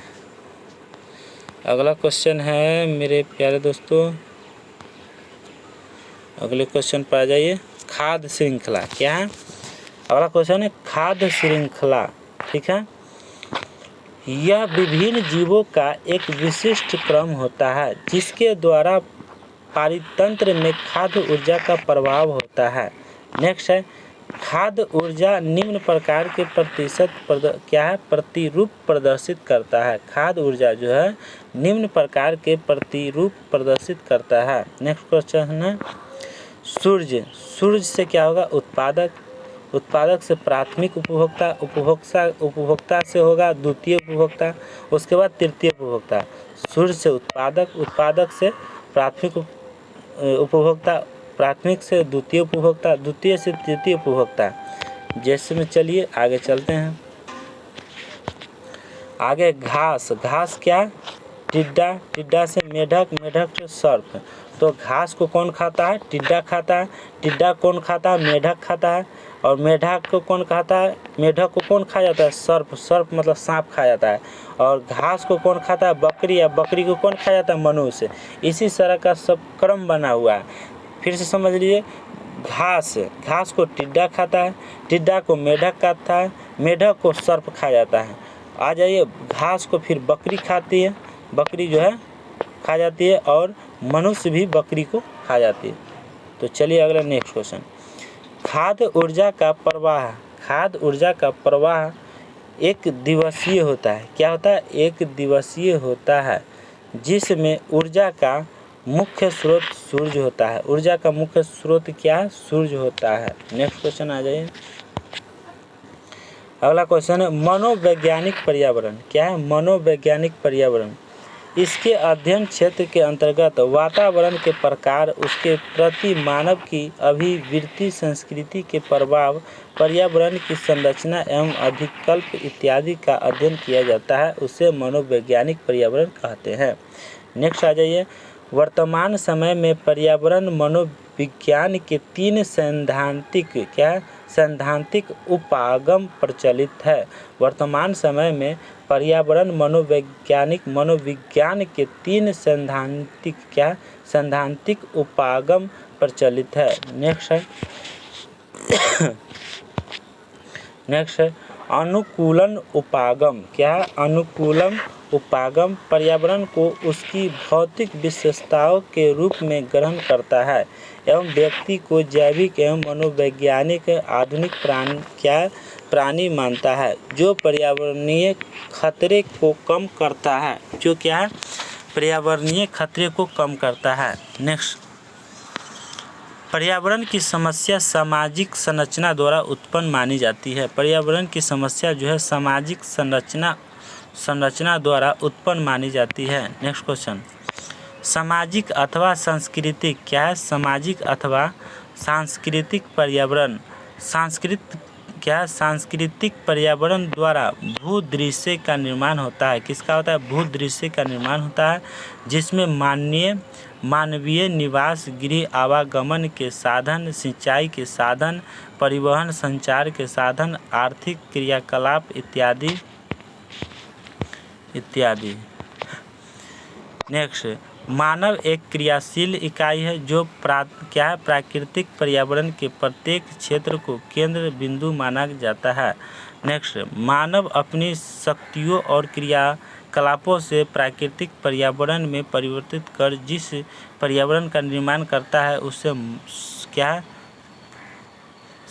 अगला क्वेश्चन है मेरे प्यारे दोस्तों, अगले क्वेश्चन पर आ जाइए, खाद्य श्रृंखला। क्या है, अगला क्वेश्चन है खाद्य श्रृंखला। ठीक है, यह विभिन्न जीवों का एक विशिष्ट क्रम होता है जिसके द्वारा पारितंत्र में खाद्य ऊर्जा का प्रभाव होता है। नेक्स्ट है, खाद्य ऊर्जा निम्न प्रकार के प्रतिरूप प्रदर्शित करता है। खाद्य ऊर्जा जो है निम्न प्रकार के प्रतिरूप प्रदर्शित करता है। नेक्स्ट क्वेश्चन है, सूर्य से क्या होगा, उत्पादक से प्राथमिक उपभोक्ता से होगा द्वितीय उपभोक्ता, उसके बाद तृतीय उपभोक्ता। सूर्य से उत्पादक से प्राथमिक उपभोक्ता, प्राथमिक से द्वितीय उपभोक्ता, द्वितीय से तृतीय उपभोक्ता। जैसे में चलिए आगे चलते हैं। आगे घास क्या, टिड्डा से मेढक से सर्प। तो घास को कौन खाता है, टिड्डा खाता है। टिड्डा कौन खाता है, मेढक खाता है। और मेढक को कौन खाता है, मेढक को कौन खा जाता है, सर्प मतलब सांप खा जाता है। और घास को कौन खाता है, बकरी, या बकरी को कौन खा जाता है, मनुष्य। इसी तरह का सब क्रम बना हुआ है। फिर से समझ लीजिए, घास को टिड्डा खाता है, टिड्डा को मेढक खाता है, मेढक को सर्प खा जाता है। आ जाइए, घास को फिर बकरी खाती है, बकरी जो है खा जाती है और मनुष्य भी बकरी को खा जाती है। तो चलिए अगला नेक्स्ट क्वेश्चन। खाद्य ऊर्जा का प्रवाह एक दिवसीय होता है। क्या होता है? एक दिवसीय होता है, जिसमें ऊर्जा का मुख्य स्रोत सूर्य होता है। ऊर्जा का मुख्य स्रोत क्या है? सूर्य होता है। नेक्स्ट क्वेश्चन आ जाइए। अगला क्वेश्चन है मनोवैज्ञानिक पर्यावरण। क्या है? मनोवैज्ञानिक पर्यावरण इसके अध्ययन क्षेत्र के अंतर्गत वातावरण के प्रकार, उसके प्रति मानव की अभिवृत्ति, संस्कृति के प्रभाव, पर्यावरण की संरचना एवं अधिकल्प इत्यादि का अध्ययन किया जाता है, उसे मनोवैज्ञानिक पर्यावरण कहते हैं। नेक्स्ट आ जाइए। वर्तमान समय में पर्यावरण मनोविज्ञान के 3 सैद्धांतिक उपागम प्रचलित है। वर्तमान समय में पर्यावरण मनोविज्ञान के 3 सैद्धांतिक उपागम प्रचलित है। नेक्स्ट है अनुकूलन उपागम। क्या है? अनुकूलन उपागम पर्यावरण को उसकी भौतिक विशेषताओं के रूप में ग्रहण करता है एवं व्यक्ति को जैविक एवं मनोवैज्ञानिक आधुनिक प्राणी मानता है, जो पर्यावरणीय खतरे को कम करता है। जो क्या है? पर्यावरणीय खतरे को कम करता है। नेक्स्ट, पर्यावरण की समस्या सामाजिक संरचना द्वारा उत्पन्न मानी जाती है। पर्यावरण की समस्या जो है सामाजिक संरचना द्वारा उत्पन्न मानी जाती है। नेक्स्ट क्वेश्चन, सामाजिक अथवा सांस्कृतिक। क्या है? सामाजिक अथवा सांस्कृतिक पर्यावरण सांस्कृतिक पर्यावरण द्वारा भूदृश्य का निर्माण होता है। किसका होता है? भूदृश्य का निर्माण होता है, जिसमें मानवीय निवास गृह, आवागमन के साधन, सिंचाई के साधन, परिवहन संचार के साधन, आर्थिक क्रियाकलाप इत्यादि। नेक्स्ट, मानव एक क्रियाशील इकाई है जो प्राकृतिक पर्यावरण के प्रत्येक क्षेत्र को केंद्र बिंदु माना जाता है। नेक्स्ट, मानव अपनी शक्तियों और क्रियाकलापों से प्राकृतिक पर्यावरण में परिवर्तित कर जिस पर्यावरण का निर्माण करता है उसे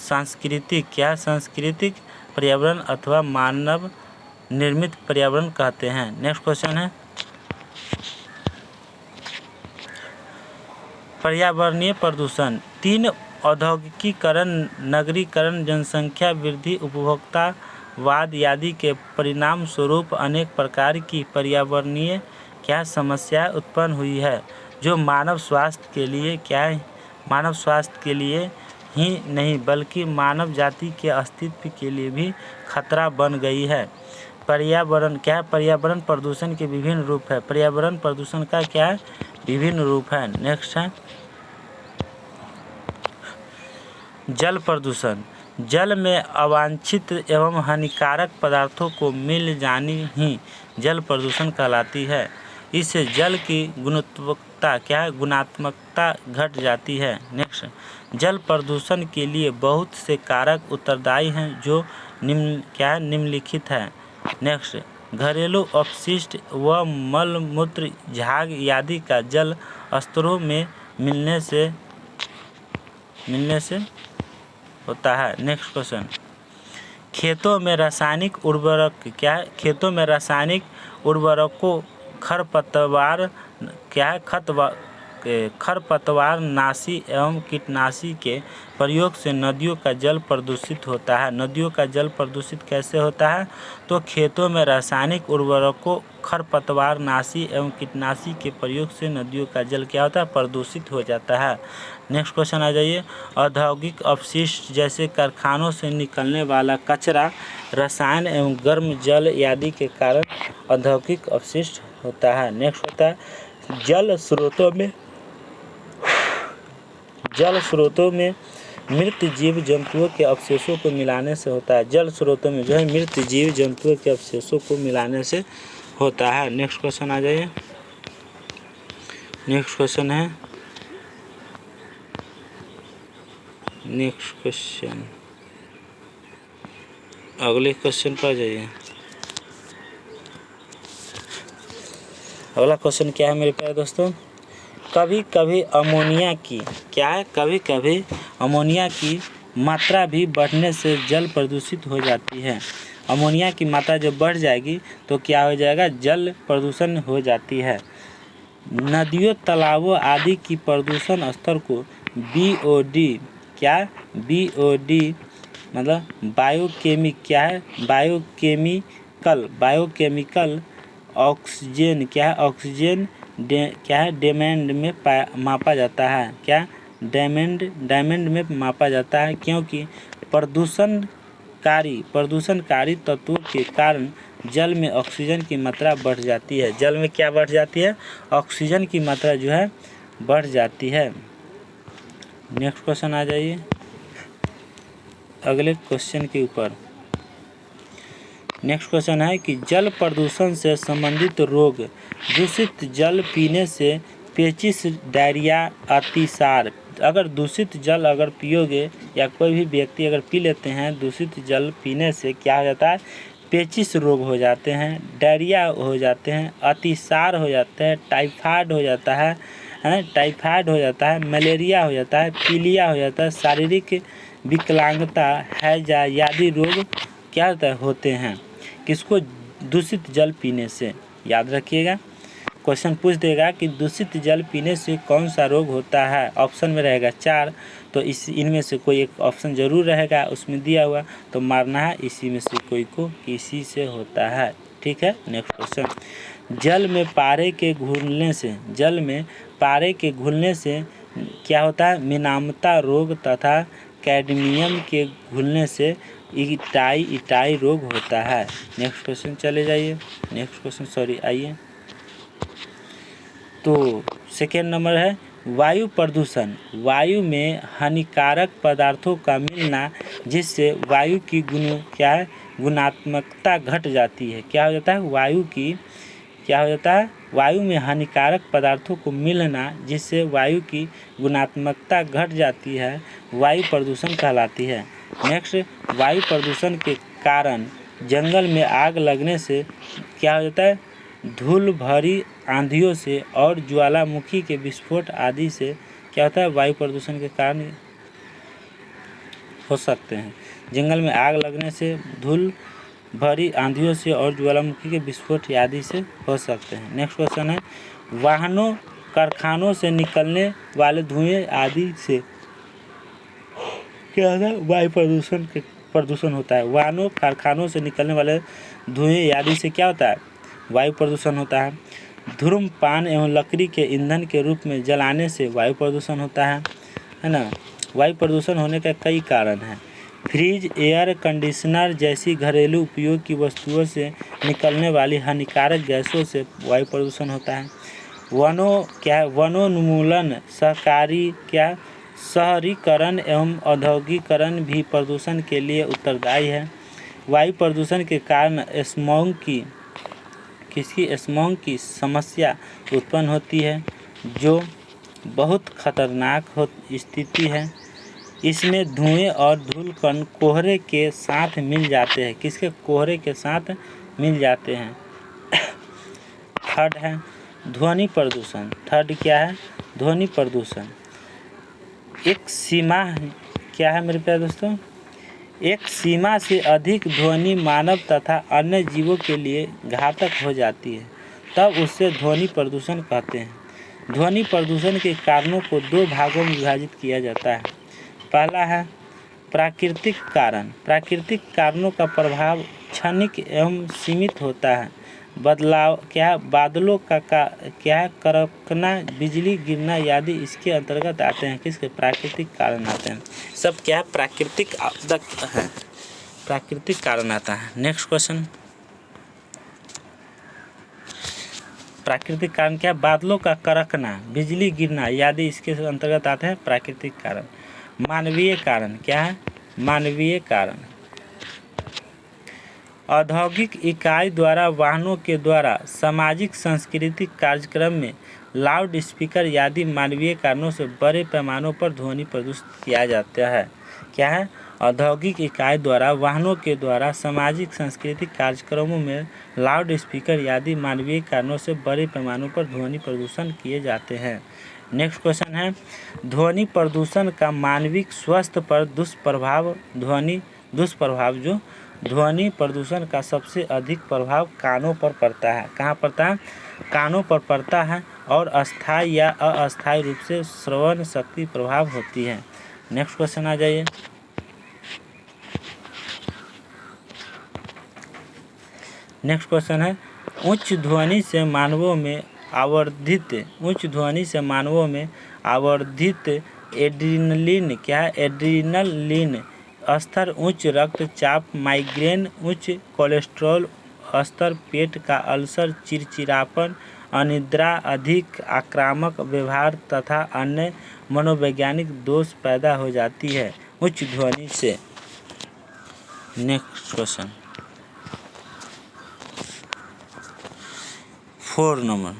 सांस्कृतिक पर्यावरण अथवा मानव निर्मित पर्यावरण कहते हैं। नेक्स्ट क्वेश्चन है पर्यावरणीय प्रदूषण। 3 औद्योगिकीकरण, नगरीकरण, जनसंख्या वृद्धि, उपभोक्तावाद आदि के परिणाम स्वरूप अनेक प्रकार की पर्यावरणीय समस्याएं उत्पन्न हुई है, जो मानव स्वास्थ्य के लिए ही नहीं बल्कि मानव जाति के अस्तित्व के लिए भी खतरा बन गई है। पर्यावरण प्रदूषण के विभिन्न रूप है। पर्यावरण प्रदूषण का विभिन्न रूप है। नेक्स्ट है जल प्रदूषण। जल में अवांछित एवं हानिकारक पदार्थों को मिल जानी ही जल प्रदूषण कहलाती है। इससे जल की गुणात्मकता घट जाती है। नेक्स्ट, जल प्रदूषण के लिए बहुत से कारक उत्तरदायी हैं, जो निम्नलिखित है। नेक्स्ट, घरेलू अपशिष्ट व मल मूत्र झाग आदि का जल स्तरों में मिलने से होता है। नेक्स्ट क्वेश्चन, खेतों में रासायनिक उर्वरकों खरपतवारनाशी एवं कीटनाशी के प्रयोग से नदियों का जल प्रदूषित होता है। नदियों का जल प्रदूषित कैसे होता है? तो खेतों में रासायनिक उर्वरकों, खरपतवारनाशी एवं कीटनाशी के प्रयोग से नदियों का जल क्या होता है? प्रदूषित हो जाता है। नेक्स्ट क्वेश्चन आ जाइए। औद्योगिक अपशिष्ट जैसे कारखानों से निकलने वाला कचरा, रसायन एवं गर्म जल आदि के कारण औद्योगिक अपशिष्ट होता है। नेक्स्ट होता है जल स्रोतों में मृत जीव जंतुओं के अवशेषों को मिलाने से होता है। जल स्रोतों में जो है मृत जीव जंतुओं के अवशेषों को मिलाने से होता है। नेक्स्ट क्वेश्चन आ जाइए। नेक्स्ट क्वेश्चन अगले क्वेश्चन पर जाइए। अगला क्वेश्चन क्या है मेरे प्यारे दोस्तों, कभी कभी अमोनिया की क्या है, कभी कभी अमोनिया की मात्रा भी बढ़ने से जल प्रदूषित हो जाती है। अमोनिया की मात्रा जब बढ़ जाएगी तो क्या हो जाएगा, जल प्रदूषण हो जाती है। नदियों, तालाबों आदि की प्रदूषण स्तर को BOD क्या, BOD मतलब क्या है, बायोकेमिकल ऑक्सीजन क्या है, ऑक्सीजन क्या है, डिमांड में मापा जाता है। क्या, डायमंड में मापा जाता है, क्योंकि प्रदूषणकारी तत्वों के कारण जल में ऑक्सीजन की मात्रा बढ़ जाती है। जल में क्या बढ़ जाती है, ऑक्सीजन की मात्रा जो है बढ़ जाती है। नेक्स्ट क्वेश्चन आ जाइए अगले क्वेश्चन के ऊपर। नेक्स्ट क्वेश्चन है कि जल प्रदूषण से संबंधित रोग, दूषित जल पीने से पेचिश, डायरिया, अतिसार। अगर दूषित जल अगर पियोगे या कोई भी व्यक्ति अगर पी लेते हैं दूषित जल पीने से क्या हो जाता है, पेचिश रोग हो जाते हैं, डायरिया हो जाते हैं, अतिसार हो जाते हैं, टाइफाइड हो जाता है, मलेरिया हो जाता है, पीलिया हो जाता है, शारीरिक विकलांगता हैजा आदि रोग क्या होते हैं किसको, दूषित जल पीने से। याद रखिएगा, क्वेश्चन पूछ देगा कि दूषित जल पीने से कौन सा रोग होता है। ऑप्शन में रहेगा 4, तो इनमें से कोई एक ऑप्शन जरूर रहेगा उसमें दिया हुआ, तो मारना है इसी में से कोई को, इसी से होता है। ठीक है, नेक्स्ट क्वेश्चन, जल में पारे के घुलने से क्या होता है, मिनामता रोग तथा कैडमियम के घुलने से इटाई रोग होता है। नेक्स्ट क्वेश्चन चले जाइए, आइए। तो सेकेंड नंबर है वायु प्रदूषण, वायु में हानिकारक पदार्थों का मिलना जिससे वायु की गुणात्मकता घट जाती है। क्या हो जाता है, वायु में हानिकारक पदार्थों को मिलना जिससे वायु की गुणात्मकता घट जाती है, वायु प्रदूषण कहलाती है। नेक्स्ट, वायु प्रदूषण के कारण जंगल में आग लगने से क्या हो जाता है, धूल भरी आंधियों से और ज्वालामुखी के विस्फोट आदि से क्या होता है, वायु प्रदूषण के कारण हो सकते हैं। जंगल में आग लगने से, धूल भरी आंधियों से और ज्वालामुखी के विस्फोट आदि से हो सकते हैं। नेक्स्ट क्वेश्चन है वाहनों, कारखानों से निकलने वाले धुएं आदि से क्या होता है, वायु प्रदूषण होता है। वाहनों, कारखानों से निकलने वाले धुएं आदि से क्या होता है, वायु प्रदूषण होता है। धूम्रपान एवं लकड़ी के ईंधन के रूप में जलाने से वायु प्रदूषण होता है ना। वायु प्रदूषण होने का कई कारण हैं। फ्रिज, एयर कंडीशनर जैसी घरेलू उपयोग की वस्तुओं से निकलने वाली हानिकारक गैसों से वायु प्रदूषण होता है। वनोन्मूलन, शहरीकरण एवं औद्योगिकरण भी प्रदूषण के लिए उत्तरदायी है। वायु प्रदूषण के कारण स्मॉग की समस्या उत्पन्न होती है जो बहुत खतरनाक स्थिति है। इसमें धुएं और धूल कण कोहरे के साथ मिल जाते हैं। किसके, कोहरे के साथ मिल जाते हैं। थर्ड है ध्वनि प्रदूषण। थर्ड क्या है, ध्वनि प्रदूषण। एक सीमा क्या है मेरे प्यारे दोस्तों, एक सीमा से अधिक ध्वनि मानव तथा अन्य जीवों के लिए घातक हो जाती है, तब उससे ध्वनि प्रदूषण कहते हैं। ध्वनि प्रदूषण के कारणों को 2 भागों में विभाजित किया जाता है। पहला है प्राकृतिक कारण। प्राकृतिक कारणों का प्रभाव क्षणिक एवं सीमित होता है। बादलों का कड़कना, बिजली गिरना आदि इसके अंतर्गत आते हैं। किसके, प्राकृतिक कारण आते हैं। सब क्या है, प्राकृतिक आपदा है, प्राकृतिक कारण आता है। नेक्स्ट क्वेश्चन, प्राकृतिक कारण क्या है, बादलों का कड़कना, बिजली गिरना आदि इसके अंतर्गत आते हैं प्राकृतिक कारण। मानवीय कारण क्या है, मानवीय कारण औद्योगिक इकाई द्वारा, वाहनों के द्वारा, सामाजिक सांस्कृतिक कार्यक्रम में लाउड स्पीकर आदि मानवीय कारणों से बड़े पैमानों पर ध्वनि प्रदूषित किया जाता है। क्या है, औद्योगिक इकाई द्वारा, वाहनों के द्वारा, सामाजिक सांस्कृतिक कार्यक्रमों में लाउड स्पीकर आदि मानवीय कारणों से बड़े पैमाने पर ध्वनि प्रदूषण किए जाते हैं। नेक्स्ट क्वेश्चन है, ध्वनि प्रदूषण का मानवीय स्वास्थ्य पर दुष्प्रभाव। ध्वनि प्रदूषण का सबसे अधिक प्रभाव कानों पर पड़ता है। कहाँ पड़ता है? कानों पर पड़ता है और अस्थायी या अस्थायी रूप से श्रवण शक्ति प्रभाव होती है। नेक्स्ट क्वेश्चन आ जाइए। नेक्स्ट क्वेश्चन है, उच्च ध्वनि से मानवों में आवर्धित एड्रेनलिन एड्रेनलिन स्तर, उच्च रक्तचाप, माइग्रेन, उच्च कोलेस्ट्रॉल स्तर, पेट का अल्सर, चिड़चिड़ापन, अनिद्रा, अधिक आक्रामक व्यवहार तथा अन्य मनोवैज्ञानिक दोष पैदा हो जाती है उच्च ध्वनि से। नेक्स्ट क्वेश्चन 4 नंबर,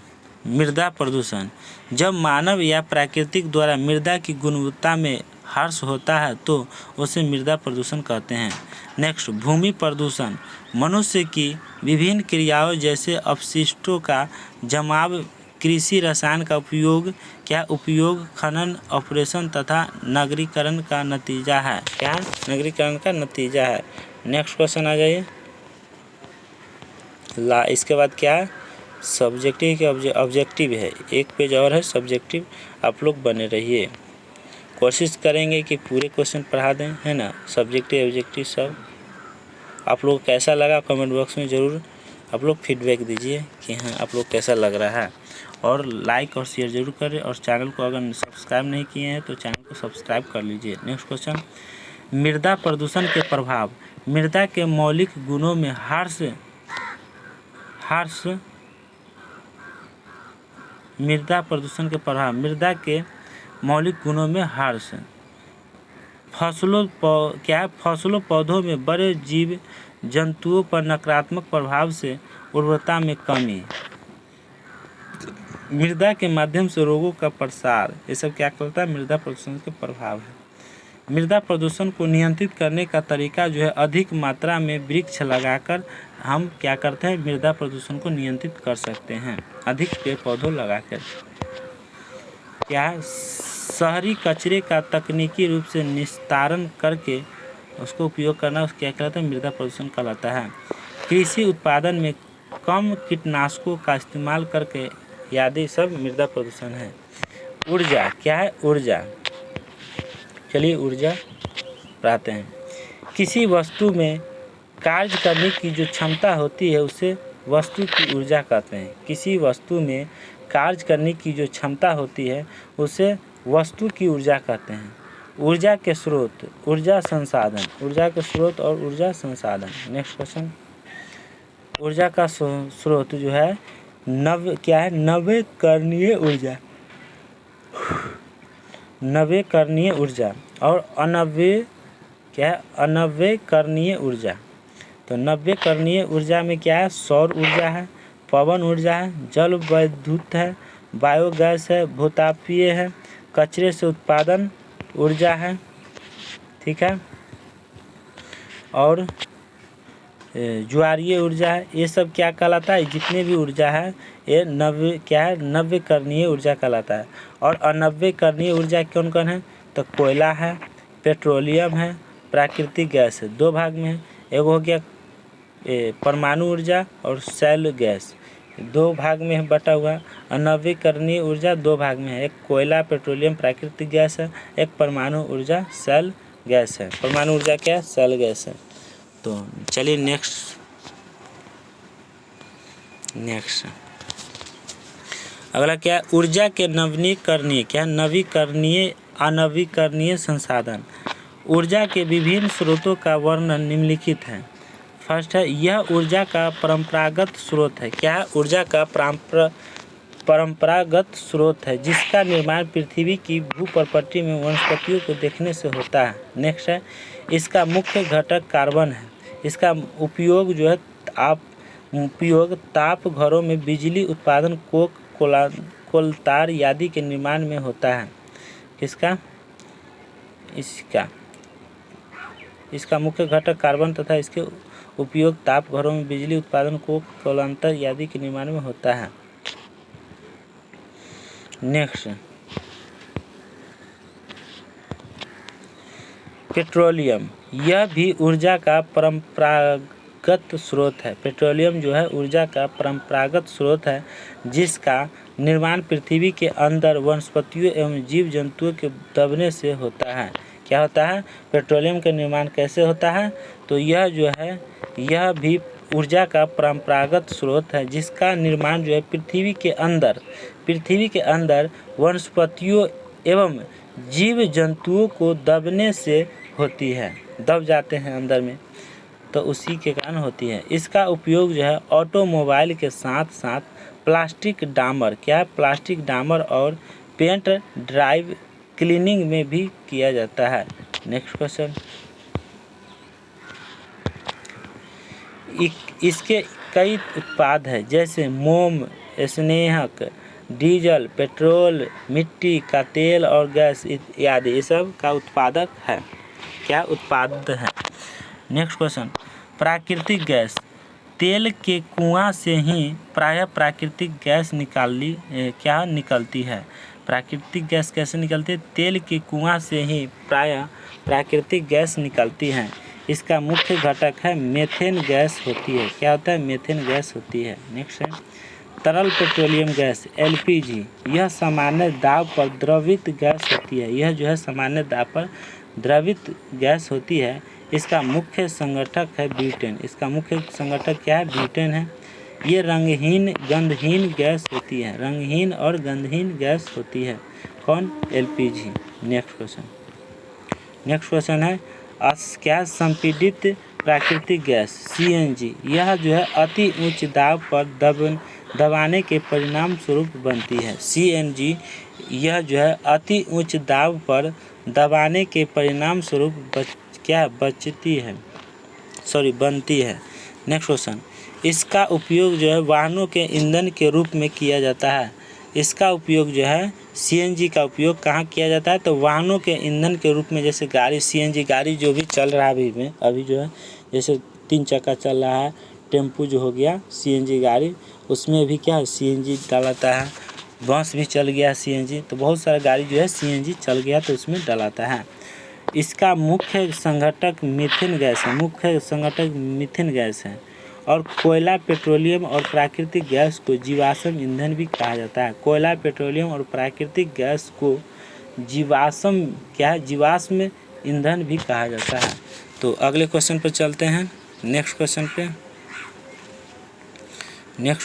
मृदा प्रदूषण। जब मानव या प्राकृतिक द्वारा मृदा की गुणवत्ता में ह्रास होता है तो उसे मृदा प्रदूषण कहते हैं। नेक्स्ट, भूमि प्रदूषण। मनुष्य की विभिन्न क्रियाओं जैसे अपशिष्टों का जमाव, कृषि रसायन का उपयोग, खनन ऑपरेशन तथा नगरीकरण का नतीजा है। नगरीकरण का नतीजा है। नेक्स्ट क्वेश्चन आ जाइए। इसके बाद क्या है? सब्जेक्टिव के ऑब्जेक्टिव है। एक पेज और है सब्जेक्टिव, आप लोग बने रहिए। कोशिश करेंगे कि पूरे क्वेश्चन पढ़ा दें, है ना। सब्जेक्टिव ऑब्जेक्टिव सब आप लोग कैसा लगा कमेंट बॉक्स में ज़रूर आप लोग फीडबैक दीजिए कि हाँ आप लोग कैसा लग रहा है। और लाइक और शेयर जरूर करें और चैनल को अगर सब्सक्राइब नहीं किए हैं तो चैनल को सब्सक्राइब कर लीजिए। नेक्स्ट क्वेश्चन, मृदा प्रदूषण के प्रभाव। मृदा के मौलिक गुणों में ह्रास मृदा प्रदूषण के प्रभाव। मृदा के मौलिक गुणों में ह्रास, फसलों पौधों में बड़े जीव जंतुओं पर नकारात्मक प्रभाव से उर्वरता में कमी, मृदा के माध्यम से रोगों का प्रसार, ये सब क्या करता है? मृदा प्रदूषण के प्रभाव है। मृदा प्रदूषण को नियंत्रित करने का तरीका जो है अधिक मात्रा में वृक्ष लगाकर हम क्या करते हैं? मृदा प्रदूषण को नियंत्रित कर सकते हैं अधिक पेड़ पौधों लगाकर। क्या? शहरी कचरे का तकनीकी रूप से निस्तारण करके उसको उपयोग करना, उसको क्या कहते हैं? मृदा प्रदूषण कहलाता है। कृषि उत्पादन में कम कीटनाशकों का इस्तेमाल करके आदि सब मृदा प्रदूषण है। ऊर्जा, क्या है? ऊर्जा, चलिए ऊर्जा पढ़ाते हैं। किसी वस्तु में कार्य करने की जो क्षमता होती है उसे वस्तु की ऊर्जा कहते हैं। किसी वस्तु में कार्य करने की जो क्षमता होती है उसे वस्तु की ऊर्जा कहते हैं। ऊर्जा के स्रोत, ऊर्जा संसाधन, ऊर्जा के स्रोत और ऊर्जा संसाधन। नेक्स्ट क्वेश्चन, ऊर्जा का स्रोत जो है नवीकरणीय ऊर्जा, नवीकरणीय ऊर्जा और अनवीकरणीय ऊर्जा। तो नवीकरणीय ऊर्जा में क्या है? सौर ऊर्जा है, पवन ऊर्जा है, जल विद्युत है, बायोगैस है, भूतापीय है, कचरे से उत्पादन ऊर्जा है, ठीक है, और ज्वारीय ऊर्जा है। ये सब क्या कहलाता है? जितने भी ऊर्जा है ये नवीकरणीय ऊर्जा कहलाता है। और अनवीकरणीय ऊर्जा कौन कौन है? तो कोयला है, पेट्रोलियम है, प्राकृतिक गैस है। 2 भाग में है, एक हो गया परमाणु ऊर्जा और शैल गैस, 2 भाग में है बटा हुआ। अनवीकरणीय ऊर्जा 2 भाग में है, एक कोयला पेट्रोलियम प्राकृतिक गैस है, एक परमाणु ऊर्जा शैल गैस है। परमाणु ऊर्जा क्या है? शैल गैस है। तो चलिए नेक्स्ट अगला क्या है? ऊर्जा के नवीकरणीय, क्या है? नवीकरणीय अनवीकरणीय संसाधन। ऊर्जा के विभिन्न स्रोतों का वर्णन निम्नलिखित है। फर्स्ट है, यह ऊर्जा का परंपरागत स्रोत है। क्या है? ऊर्जा का परंपरागत स्रोत है जिसका निर्माण पृथ्वी की भूप्रपट्टी में वनस्पतियों को देखने से होता है। नेक्स्ट है, इसका मुख्य घटक कार्बन है। इसका उपयोग जो है ताप घरों में बिजली उत्पादन, कोलतार आदि के निर्माण में होता है। इसका इसका मुख्य घटक कार्बन तथा इसके उपयोग ताप घरों में बिजली उत्पादन को कोलांतर आदि के निर्माण में होता है। नेक्स्ट, पेट्रोलियम, यह भी ऊर्जा का परंपरागत स्रोत है। पेट्रोलियम जो है ऊर्जा का परंपरागत स्रोत है जिसका निर्माण पृथ्वी के अंदर वनस्पतियों एवं जीव जंतुओं के दबने से होता है। क्या होता है? पेट्रोलियम का निर्माण कैसे होता है? तो यह जो है यह भी ऊर्जा का परंपरागत स्रोत है जिसका निर्माण जो है पृथ्वी के अंदर वनस्पतियों एवं जीव जंतुओं को दबने से होती है, दब जाते हैं अंदर में, तो उसी के कारण होती है। इसका उपयोग जो है ऑटोमोबाइल के साथ साथ प्लास्टिक डामर, क्या है? प्लास्टिक डामर और पेंट ड्राइव क्लीनिंग में भी किया जाता है। नेक्स्ट क्वेश्चन, इसके कई उत्पाद हैं जैसे मोम, स्नेहक, डीजल, पेट्रोल, मिट्टी का तेल और गैस इत्यादि, ये सब का उत्पादक है। क्या उत्पाद है? नेक्स्ट क्वेश्चन, प्राकृतिक गैस, तेल के कुआं से ही प्रायः प्राकृतिक गैस निकलती है। प्राकृतिक गैस कैसे निकलती है? तेल के कुआं से ही प्रायः प्राकृतिक गैस निकलती है। इसका मुख्य घटक है मीथेन गैस होती है। क्या होता है? मीथेन गैस होती है। नेक्स्ट है तरल पेट्रोलियम गैस, एलपीजी, यह सामान्य दाब पर द्रवित गैस होती है। यह जो है सामान्य दाब पर द्रवित गैस होती है। इसका मुख्य संगठक है ब्यूटेन। इसका मुख्य संगठक क्या है? ब्यूटेन है। ये रंगहीन गंधहीन गैस होती है। रंगहीन और गंधहीन गैस होती है। कौन? एलपीजी। नेक्स्ट क्वेश्चन है क्या संपीड़ित प्राकृतिक गैस, सीएनजी, यह जो है अति उच्च दाब पर दबाने के परिणाम स्वरूप बनती है। सीएनजी यह जो है अति उच्च दाब पर दबाने के परिणाम स्वरूप बनती है। नेक्स्ट क्वेश्चन, इसका उपयोग जो है वाहनों के ईंधन के रूप में किया जाता है। इसका उपयोग जो है सीएनजी का उपयोग कहाँ किया जाता है? तो वाहनों के ईंधन के रूप में, जैसे गाड़ी, सीएनजी गाड़ी जो भी चल रहा है अभी जो है, जैसे 3 चक्का चल रहा है, टेम्पू जो हो गया सीएनजी गाड़ी, उसमें भी क्या है? सीएनजी डालता है। बस भी चल गया सीएनजी, तो बहुत सारा गाड़ी जो है सीएनजी चल गया तो उसमें डालता है। इसका मुख्य संघटक मीथेन गैस है। और कोयला, पेट्रोलियम और प्राकृतिक गैस को जीवाश्म ईंधन भी कहा जाता है। कोयला, पेट्रोलियम और प्राकृतिक गैस को जीवाश्म ईंधन भी कहा जाता है। तो अगले क्वेश्चन पर चलते हैं। नेक्स्ट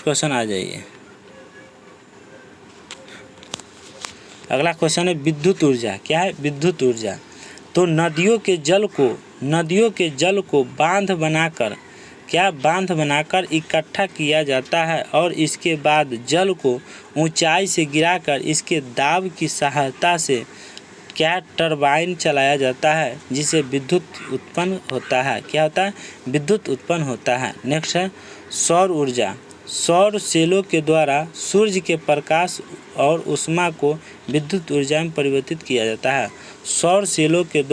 क्वेश्चन आ जाइए। अगला क्वेश्चन है विद्युत ऊर्जा। क्या है? विद्युत ऊर्जा। तो नदियों के जल को बांध बनाकर इकट्ठा किया जाता है और इसके बाद जल को ऊंचाई से गिराकर इसके दाब की सहायता से क्या टरबाइन चलाया जाता है जिससे विद्युत उत्पन्न होता है। क्या होता है? विद्युत उत्पन्न होता है। नेक्स्ट है सौर ऊर्जा। सौर सेलों के द्वारा सूर्य के प्रकाश और ऊष्मा को विद्युत ऊर्जा में परिवर्तित किया जाता है। सौर सेलों के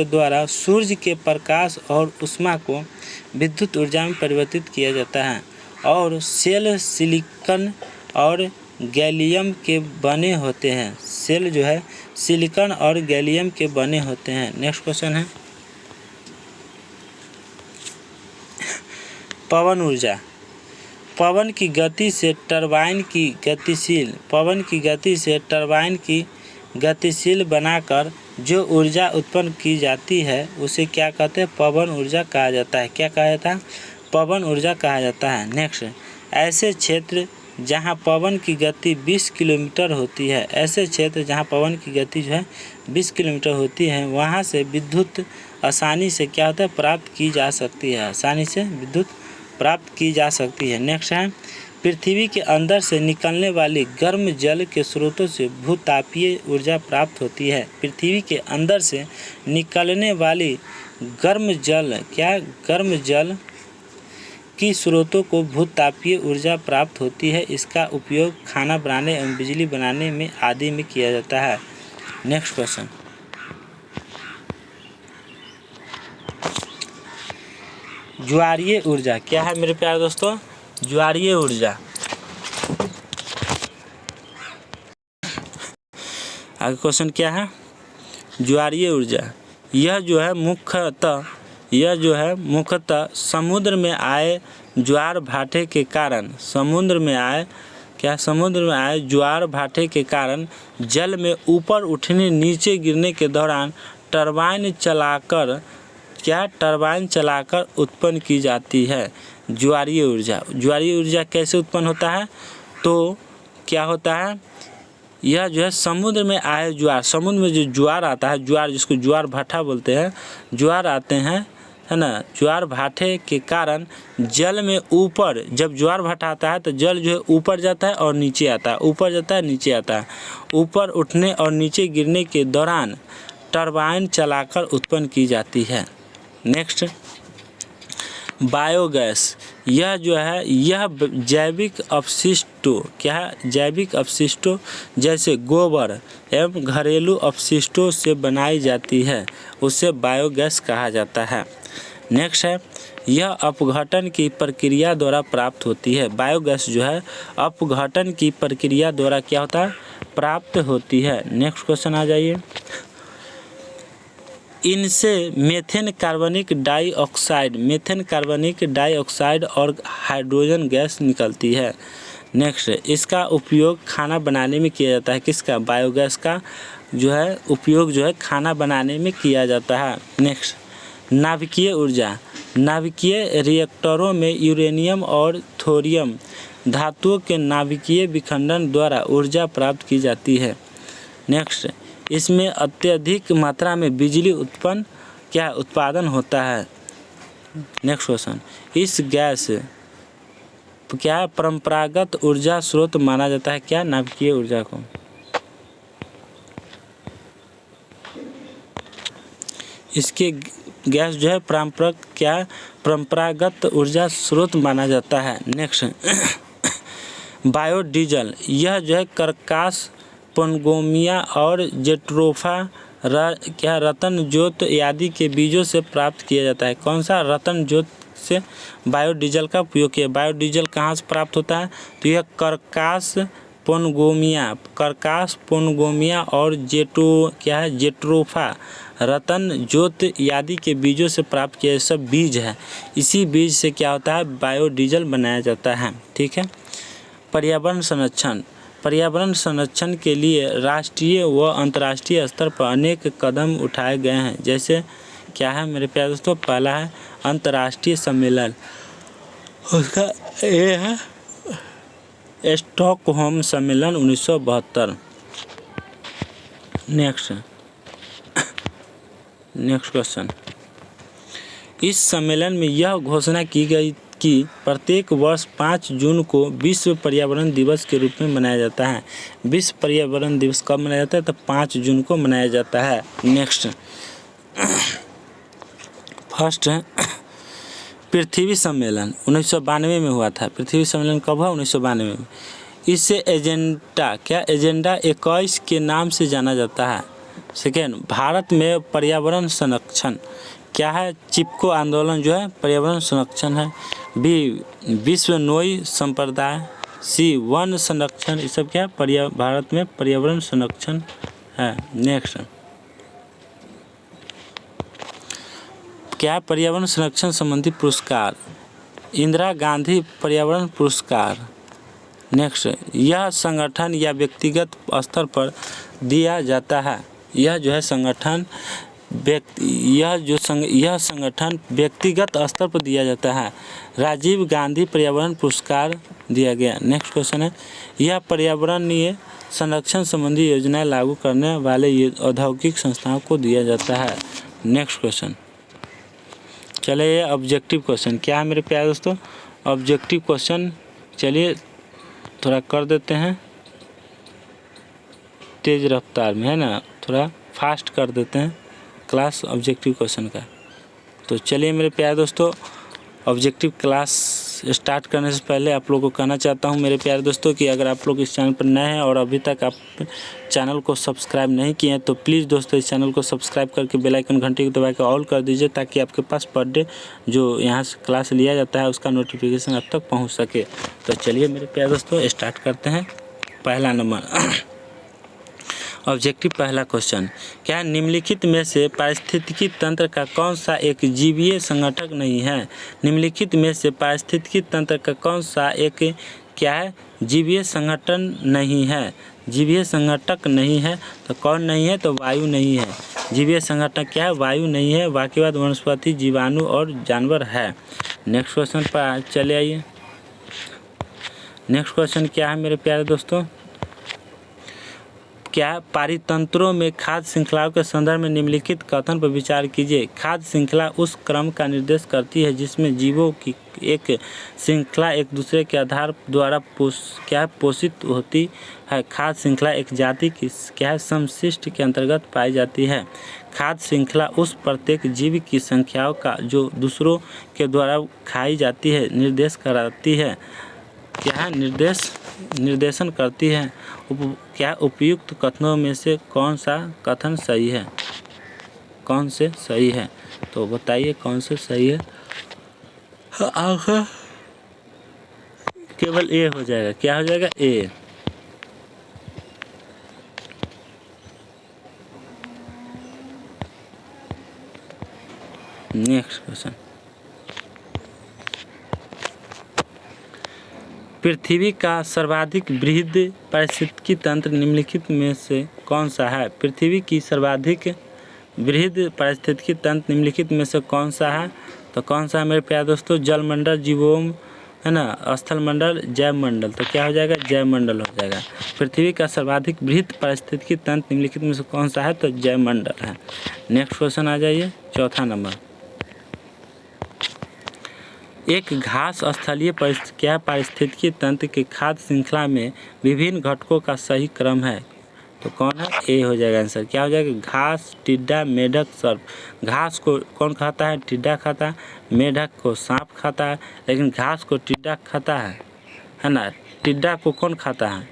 द्वारा सूर्य के प्रकाश और ऊष्मा को विद्युत ऊर्जा में परिवर्तित किया जाता है। और सेल सिलिकॉन और गैलियम के बने होते हैं। सेल जो है सिलिकॉन और गैलियम के बने होते हैं। नेक्स्ट क्वेश्चन है पवन ऊर्जा। पवन की गति से टरबाइन की गतिशील बनाकर जो ऊर्जा उत्पन्न की जाती है उसे क्या कहते हैं? पवन ऊर्जा कहा जाता है। क्या कहा जाता है? पवन ऊर्जा कहा जाता है। नेक्स्ट, ऐसे क्षेत्र जहां पवन की गति 20 किलोमीटर होती है, ऐसे क्षेत्र जहां पवन की गति जो है 20 किलोमीटर होती है, वहां से विद्युत आसानी से क्या होता है? प्राप्त की जा सकती है। आसानी से विद्युत प्राप्त की जा सकती है। नेक्स्ट है पृथ्वी के अंदर से निकलने वाली गर्म जल के स्रोतों से भूतापीय ऊर्जा प्राप्त होती है। पृथ्वी के अंदर से निकलने वाली गर्म जल की स्रोतों को भूतापीय ऊर्जा प्राप्त होती है। इसका उपयोग खाना बनाने एवं बिजली बनाने में आदि में किया जाता है। नेक्स्ट क्वेश्चन, ज्वारीय ऊर्जा क्या है मेरे प्यारे दोस्तों? ज्वारीय ऊर्जा। आगे क्वेश्चन क्या है? ज्वारीय ऊर्जा यह जो है मुख्यतः समुद्र में आए ज्वार भाटे के कारण समुद्र में आए ज्वार भाटे के कारण जल में ऊपर उठने नीचे गिरने के दौरान टरबाइन चलाकर उत्पन्न की जाती है ज्वारीय ऊर्जा। ज्वारीय ऊर्जा कैसे उत्पन्न होता है? तो क्या होता है, यह जो है समुद्र में आए ज्वार, समुद्र में जो ज्वार आता है, ज्वार जिसको ज्वार भाटा बोलते हैं, ज्वार आते हैं, है ना, ज्वार भाटे के कारण जल में ऊपर, जब ज्वार भाटा आता है तो जल जो है ऊपर जाता है और नीचे आता है, ऊपर जाता है नीचे आता है। ऊपर उठने और नीचे गिरने के दौरान टरबाइन चलाकर उत्पन्न की जाती है। नेक्स्ट, बायोगैस यह जो है यह जैविक अपशिष्टों क्या है? जैविक अपशिष्टों जैसे गोबर एवं घरेलू अपशिष्टों से बनाई जाती है, उसे बायोगैस कहा जाता है। नेक्स्ट है, यह अपघटन की प्रक्रिया द्वारा प्राप्त होती है। बायोगैस जो है अपघटन की प्रक्रिया द्वारा क्या होता है? प्राप्त होती है। नेक्स्ट क्वेश्चन आ जाइए। इनसे मेथेन कार्बनिक डाइऑक्साइड और हाइड्रोजन गैस निकलती है। नेक्स्ट, इसका उपयोग खाना बनाने में किया जाता है। किसका? बायोगैस का जो है उपयोग जो है खाना बनाने में किया जाता है। नेक्स्ट, नाभिकीय ऊर्जा। नाभिकीय रिएक्टरों में यूरेनियम और थोरियम धातुओं के नाभिकीय विखंडन द्वारा ऊर्जा प्राप्त की जाती है। नेक्स्ट, इसमें अत्यधिक मात्रा में बिजली उत्पादन होता है। नेक्स्ट क्वेश्चन, इस गैस क्या परंपरागत ऊर्जा स्रोत माना जाता है? क्या? नाभिकीय ऊर्जा को। इसके गैस जो है परंपरागत ऊर्जा स्रोत माना जाता है। नेक्स्ट, बायोडीजल यह जो है कर्कास, पनगोमिया और जेट्रोफा रतन ज्योत आदि के बीजों से प्राप्त किया जाता है। कौन सा? रतन ज्योत से बायोडीजल का उपयोग किया। बायोडीजल कहाँ से प्राप्त होता है? तो यह कर्कास, पनगोमिया और जेट्रोफा रतन ज्योत आदि के बीजों से प्राप्त किया, सब बीज है। इसी बीज से क्या होता है? बायोडीजल बनाया जाता है। ठीक है। पर्यावरण संरक्षण के लिए राष्ट्रीय व अंतर्राष्ट्रीय स्तर पर अनेक कदम उठाए गए हैं। जैसे क्या है मेरे प्यारे दोस्तों? पहला है अंतर्राष्ट्रीय सम्मेलन, उसका ये है स्टॉकहोम सम्मेलन 1972। नेक्स्ट क्वेश्चन, इस सम्मेलन में यह घोषणा की गई कि प्रत्येक वर्ष 5 जून को विश्व पर्यावरण दिवस के रूप में मनाया जाता है। विश्व पर्यावरण दिवस कब मनाया जाता है? तो 5 जून को मनाया जाता है। नेक्स्ट, फर्स्ट है पृथ्वी सम्मेलन 1992 में हुआ था। पृथ्वी सम्मेलन कब हुआ? 1992 में। इसे एजेंडा 21 के नाम से जाना जाता है। सेकेंड, भारत में पर्यावरण संरक्षण क्या है? चिपको आंदोलन जो है पर्यावरण संरक्षण है। बी, विश्व नोई संप्रदाय। सी, वन संरक्षण। ये सब क्या है? भारत में पर्यावरण संरक्षण है। नेक्स्ट, क्या पर्यावरण संरक्षण संबंधी पुरस्कार? इंदिरा गांधी पर्यावरण पुरस्कार। नेक्स्ट, यह संगठन या व्यक्तिगत स्तर पर दिया जाता है। यह जो है संगठन व्यक्तिगत स्तर पर दिया जाता है। राजीव गांधी पर्यावरण पुरस्कार दिया गया। नेक्स्ट क्वेश्चन है, यह पर्यावरणीय संरक्षण संबंधी योजनाएं लागू करने वाले औद्योगिक संस्थाओं को दिया जाता है। नेक्स्ट क्वेश्चन, चलिए ये ऑब्जेक्टिव क्वेश्चन क्या है मेरे प्यारे दोस्तों? ऑब्जेक्टिव क्वेश्चन चलिए थोड़ा कर देते हैं तेज़ रफ्तार में, है ना, थोड़ा फास्ट कर देते हैं क्लास ऑब्जेक्टिव क्वेश्चन का। तो चलिए मेरे प्यारे दोस्तों ऑब्जेक्टिव क्लास स्टार्ट करने से पहले आप लोगों को कहना चाहता हूं मेरे प्यारे दोस्तों कि अगर आप लोग इस चैनल पर नए हैं और अभी तक आप चैनल को सब्सक्राइब नहीं किए हैं तो प्लीज़ दोस्तों इस चैनल को सब्सक्राइब करके बेल आइकन घंटी को दबा के ऑल कर दीजिए, ताकि आपके पास पर डे जो यहाँ से क्लास लिया जाता है उसका नोटिफिकेशन आप तक पहुँच सके। तो चलिए मेरे प्यारे दोस्तों स्टार्ट करते हैं। पहला नंबर ऑब्जेक्टिव पहला क्वेश्चन, क्या निम्नलिखित में से पारिस्थितिकी तंत्र का कौन सा एक जीवीय संगठक नहीं है? निम्नलिखित में से पारिस्थितिकी तंत्र का कौन सा एक क्या है जीवीय संगठन नहीं है? जीवीय संगठक नहीं है तो कौन नहीं है? तो वायु नहीं है। जीवीय संगठक क्या है? वायु नहीं है। बाकी बाद वनस्पति, जीवाणु और जानवर है। नेक्स्ट क्वेश्चन पर चले आइए। नेक्स्ट क्वेश्चन क्या है मेरे प्यारे दोस्तों, क्या पारितंत्रों में खाद्य श्रृंखलाओं के संदर्भ में निम्नलिखित कथन पर विचार कीजिए। खाद्य श्रृंखला उस क्रम का निर्देश करती है जिसमें जीवों की एक श्रृंखला एक दूसरे के आधार द्वारा पोषित होती है। खाद्य श्रृंखला एक जाति की समष्टि के अंतर्गत पाई जाती है। खाद्य श्रृंखला उस प्रत्येक जीव की संख्याओं का जो दूसरों के द्वारा खाई जाती है निर्देश कराती है। निर्देशन करती है। क्या उपयुक्त कथनों में से कौन सा कथन सही है? कौन से सही है? तो बताइए कौन से सही है। केवल ए हो जाएगा। क्या हो जाएगा? ए। नेक्स्ट क्वेश्चन, पृथ्वी का सर्वाधिक वृहद पारिस्थितिकी तंत्र निम्नलिखित में से कौन सा है? पृथ्वी की सर्वाधिक वृहद पारिस्थितिकी तंत्र निम्नलिखित में से कौन सा है? तो कौन सा है मेरे प्यारे दोस्तों? जलमंडल, जीवोम है ना, स्थलमंडल, जैवमंडल। तो क्या हो जाएगा? जैवमंडल हो जाएगा। पृथ्वी का सर्वाधिक वृहद पारिस्थितिकी तंत्र निम्नलिखित में से कौन सा है? तो जैवमंडल है। नेक्स्ट क्वेश्चन आ जाइए, चौथा नंबर, एक घास स्थलीय पारिस्थितिकी तंत्र के खाद्य श्रृंखला में विभिन्न घटकों का सही क्रम है। तो कौन है? ए हो जाएगा आंसर। क्या हो जाएगा? घास, टिड्डा, मेढक, सर्प। घास को कौन खाता है? टिड्डा खाता है। मेढक को सांप खाता है, लेकिन घास को टिड्डा खाता है ना। टिड्डा को कौन खाता है?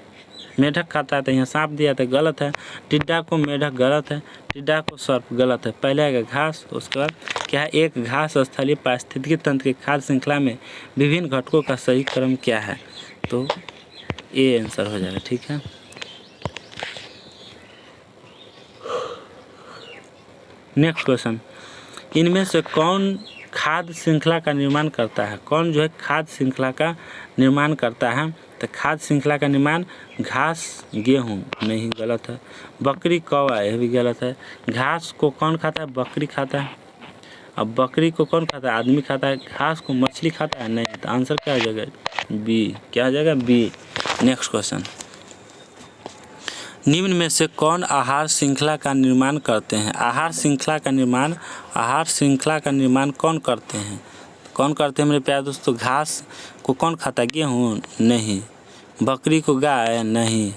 मेढक खाता है। तो यहाँ सांप दिया था, गलत है। टिड्डा को मेढक गलत है। टिड्डा को सर्प गलत है। पहले आएगा घास, उसके बाद क्या है? एक घास स्थलीय पारिस्थितिकी तंत्र की खाद्य श्रृंखला में विभिन्न घटकों का सही क्रम क्या है? तो ए आंसर हो जाएगा। ठीक है। नेक्स्ट क्वेश्चन, इनमें से कौन खाद्य श्रृंखला का निर्माण करता है? कौन जो है खाद्य श्रृंखला का निर्माण करता है? तो खाद्य श्रृंखला का निर्माण घास, गेहूँ नहीं, गलत है। बकरी, कौवा, यह भी गलत है। घास को कौन खाता है? बकरी खाता है। अब बकरी को कौन खाता है? आदमी खाता है। घास को मछली खाता है? नहीं। तो आंसर क्या हो जाएगा? बी। क्या हो जाएगा? बी। नेक्स्ट क्वेश्चन, निम्न में से कौन आहार श्रृंखला का निर्माण करते हैं? आहार श्रृंखला का निर्माण कौन करते हैं? कौन करते हैं मेरे प्यारे दोस्तों? घास को कौन खाता है? गेहूँ नहीं। बकरी को गाय नहीं।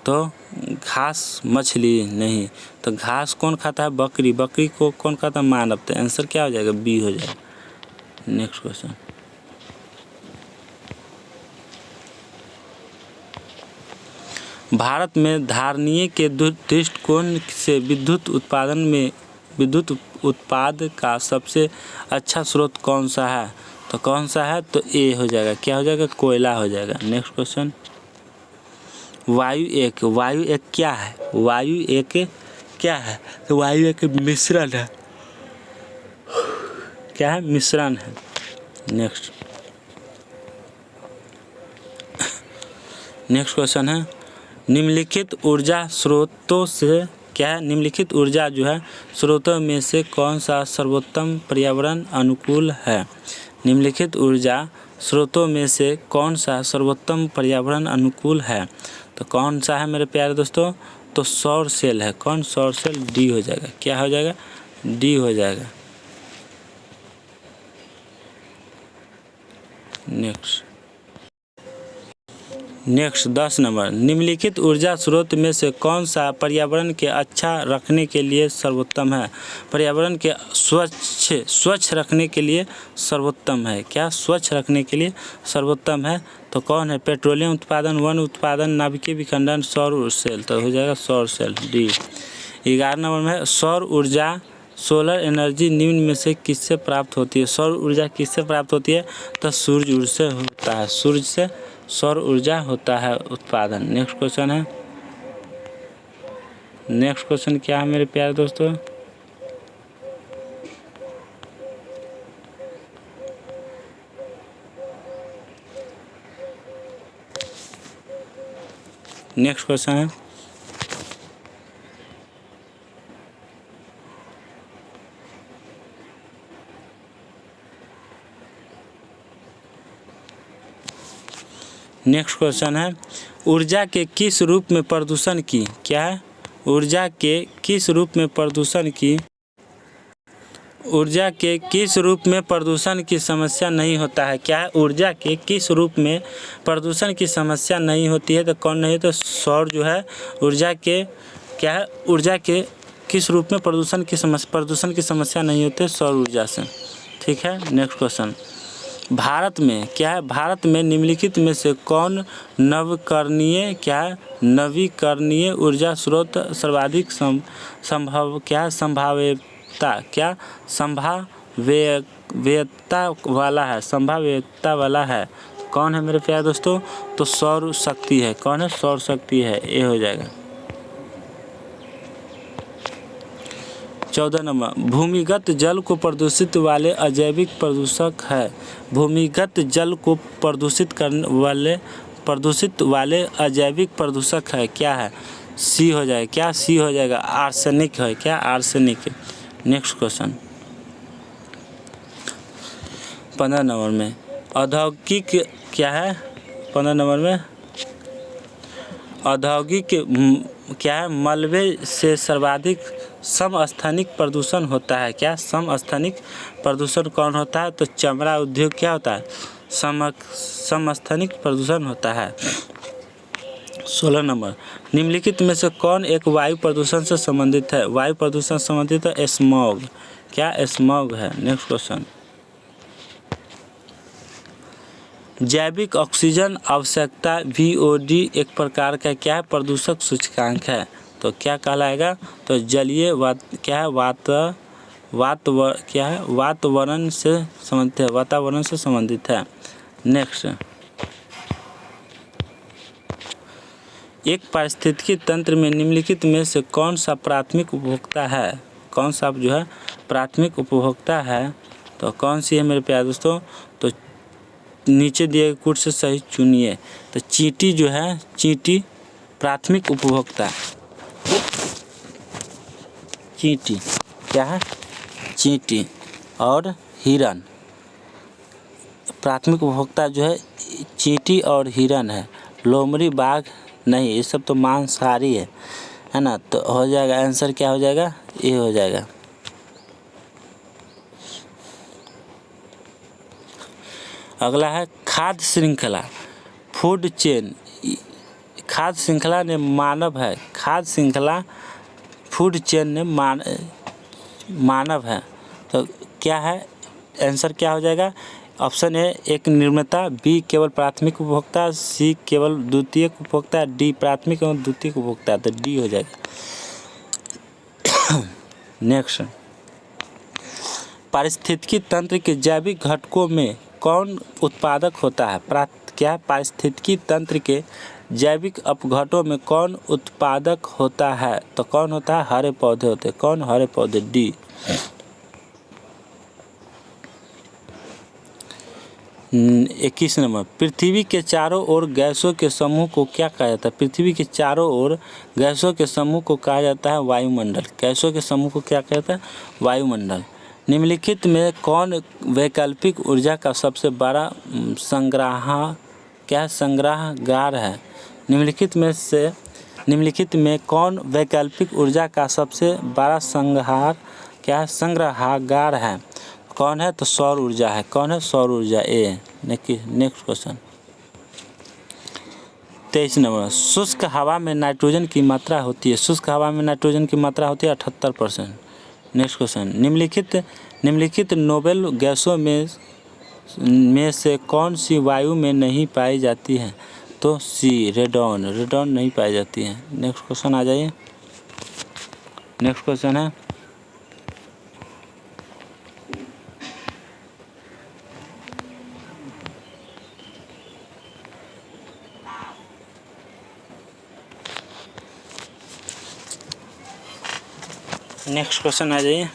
तो घास मछली नहीं। तो घास कौन खाता है? बकरी। बकरी को कौन खाता है? मानव। तो आंसर क्या हो जाएगा? बी हो जाएगा। नेक्स्ट क्वेश्चन, भारत में धारणीय के दृष्टिकोण से विद्युत उत्पाद का सबसे अच्छा स्रोत कौन सा है? तो कौन सा है? तो ए हो जाएगा। क्या हो जाएगा? कोयला हो जाएगा। नेक्स्ट क्वेश्चन, वायु एक क्या है? वायु एक क्या है? तो वायु एक मिश्रण है। क्या है? मिश्रण है। नेक्स्ट क्वेश्चन है, निम्नलिखित ऊर्जा स्रोतों से क्या है? निम्नलिखित ऊर्जा जो है स्रोतों में से कौन सा सर्वोत्तम पर्यावरण अनुकूल है? निम्नलिखित ऊर्जा स्रोतों में से कौन सा सर्वोत्तम पर्यावरण अनुकूल है? तो कौन सा है मेरे प्यारे दोस्तों? तो सौर सेल है। कौन? सौर सेल। डी हो जाएगा। क्या हो जाएगा? डी हो जाएगा। नेक्स्ट 10 नंबर, निम्नलिखित ऊर्जा स्रोत में से कौन सा पर्यावरण के अच्छा रखने के लिए सर्वोत्तम है? पर्यावरण के स्वच्छ रखने के लिए सर्वोत्तम है। क्या स्वच्छ रखने के लिए सर्वोत्तम है? तो कौन है? पेट्रोलियम उत्पादन, वन उत्पादन, नाभिकीय विखंडन, सौर सेल। तो हो जाएगा सौर सेल, डी। 11 नंबर में सौर ऊर्जा, सोलर एनर्जी निम्न में से किससे प्राप्त होती है? सौर ऊर्जा किससे प्राप्त होती है? तो सूर्य से होता है, सूर्य से सौर ऊर्जा होता है उत्पादन। नेक्स्ट क्वेश्चन है, नेक्स्ट क्वेश्चन क्या है मेरे प्यारे दोस्तों? नेक्स्ट क्वेश्चन है, नेक्स्ट क्वेश्चन है, ऊर्जा के किस रूप में प्रदूषण की, क्या है? ऊर्जा के किस रूप में प्रदूषण की, ऊर्जा के किस रूप में प्रदूषण की समस्या नहीं होता है? क्या है? ऊर्जा के किस रूप में प्रदूषण की समस्या नहीं होती है? तो कौन नहीं? तो सौर जो है ऊर्जा के, क्या है? ऊर्जा के किस रूप में प्रदूषण की समस्या नहीं होती है? सौर ऊर्जा से। ठीक है, नेक्स्ट क्वेश्चन, भारत में, क्या है? भारत में निम्नलिखित में से कौन नवीकरणीय, क्या है? नवीकरणीय ऊर्जा स्रोत सर्वाधिक संभाव्यता, क्या संभाव्यता वाला है? संभाव्यता वाला है। कौन है मेरे प्यारे दोस्तों? तो सौर शक्ति है। कौन है? सौर शक्ति है, ये हो जाएगा। 14 नंबर, भूमिगत जल को प्रदूषित वाले अजैविक प्रदूषक है। भूमिगत जल को प्रदूषित वाले अजैविक प्रदूषक है, क्या है? सी हो जाएगा। क्या सी हो जाएगा? आर्सेनिक है। क्या? आर्सेनिक। नेक्स्ट क्वेश्चन, 15 नंबर में औद्योगिक, क्या है? 15 नंबर में औद्योगिक, क्या है? मलबे से सर्वाधिक समस्थानिक प्रदूषण होता है। क्या? समस्थानिक प्रदूषण कौन होता है? तो चमड़ा उद्योग क्या होता है? समस्थानिक प्रदूषण होता है। 16 नंबर, निम्नलिखित में से कौन एक वायु प्रदूषण से संबंधित है? वायु प्रदूषण संबंधित है स्मॉग। क्या? स्मॉग है। नेक्स्ट क्वेश्चन, जैविक ऑक्सीजन आवश्यकता VOD एक प्रकार का, क्या है? प्रदूषक सूचकांक है। तो क्या कहलाएगा? तो जलीय क्या है? क्या है? वातावरण से संबंधित है, वातावरण से संबंधित है। नेक्स्ट, एक पारिस्थितिकी तंत्र में निम्नलिखित में से कौन सा प्राथमिक उपभोक्ता है? कौन सा जो है प्राथमिक उपभोक्ता है? तो कौन सी है मेरे प्यारे दोस्तों? तो नीचे दिए कुछ से सही चुनिए। तो चींटी जो है, चींटी प्राथमिक उपभोक्ता, चींटी, क्या है? चींटी और हिरन प्राथमिक उपभोक्ता जो है चींटी और हिरन है। लोमड़ी, बाघ नहीं, ये सब तो मांसाहारी है ना? तो हो जाएगा आंसर, क्या हो जाएगा? ये हो जाएगा। अगला है खाद्य श्रृंखला, फूड चेन। खाद्य श्रृंखला ने मानव है, खाद्य श्रृंखला फूड चेन ने मानव है। तो क्या है आंसर? क्या हो जाएगा? ऑप्शन ए एक निर्माता, बी केवल प्राथमिक उपभोक्ता, सी केवल द्वितीयक उपभोक्ता, डी प्राथमिक एवं द्वितीयक उपभोक्ता। तो डी हो जाएगा। नेक्स्ट, पारिस्थितिकी तंत्र के जैविक घटकों में कौन उत्पादक होता है? क्या? पारिस्थितिकी तंत्र के जैविक अपघटों में कौन उत्पादक होता है? तो कौन होता है? हरे पौधे होते हैं। कौन? हरे पौधे, डी। 21 नंबर, पृथ्वी के चारों ओर गैसों के समूह को क्या कहा जाता है? पृथ्वी के चारों ओर गैसों के समूह को कहा जाता है वायुमंडल। गैसों के समूह को क्या कहा जाता है? वायुमंडल। निम्नलिखित में कौन वैकल्पिक ऊर्जा का सबसे बड़ा संग्रहगार है? निम्नलिखित में कौन वैकल्पिक ऊर्जा का सबसे बड़ा संग्रहगार है? कौन है? तो सौर ऊर्जा है। कौन है? सौर ऊर्जा, ए। नेक्स्ट क्वेश्चन, 23 नंबर, शुष्क हवा में नाइट्रोजन की मात्रा होती है, शुष्क हवा में नाइट्रोजन की मात्रा होती है 78%। नेक्स्ट क्वेश्चन, निम्नलिखित नोबेल गैसों में से कौन सी वायु में नहीं पाई जाती है? तो सी, रेडॉन नहीं पाई जाती है। नेक्स्ट क्वेश्चन आ जाइए। नेक्स्ट क्वेश्चन है नेक्स्ट क्वेश्चन आ जाइए।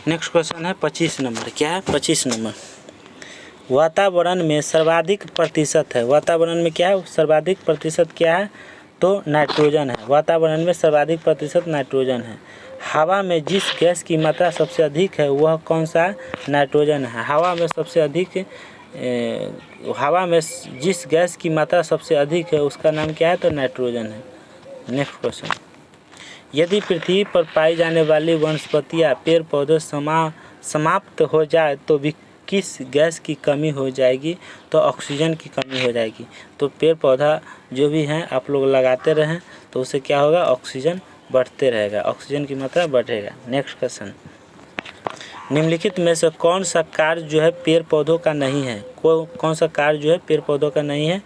नेक्स्ट क्वेश्चन है 25 नंबर। क्या है 25 नंबर? वातावरण में सर्वाधिक प्रतिशत है, वातावरण में क्या है, सर्वाधिक प्रतिशत क्या है? तो नाइट्रोजन है। वातावरण में सर्वाधिक प्रतिशत नाइट्रोजन है। हवा में जिस गैस की मात्रा सबसे अधिक है वह कौन सा है? नाइट्रोजन है। हवा में सबसे अधिक हवा में जिस गैस की मात्रा सबसे अधिक है उसका नाम क्या है? तो नाइट्रोजन है। नेक्स्ट क्वेश्चन, यदि पृथ्वी पर पाई जाने वाली वनस्पतियाँ पेड़ पौधे समाप्त हो जाए तो भी किस गैस की कमी हो जाएगी? तो ऑक्सीजन की कमी हो जाएगी। तो पेड़ पौधा जो भी हैं आप लोग लगाते रहें तो उससे क्या होगा? ऑक्सीजन बढ़ते रहेगा, ऑक्सीजन की मात्रा बढ़ेगा। नेक्स्ट क्वेश्चन, निम्नलिखित में से कौन सा कार्य जो है पेड़ पौधों का नहीं है? कौन सा कार्य जो है पेड़ पौधों का नहीं है?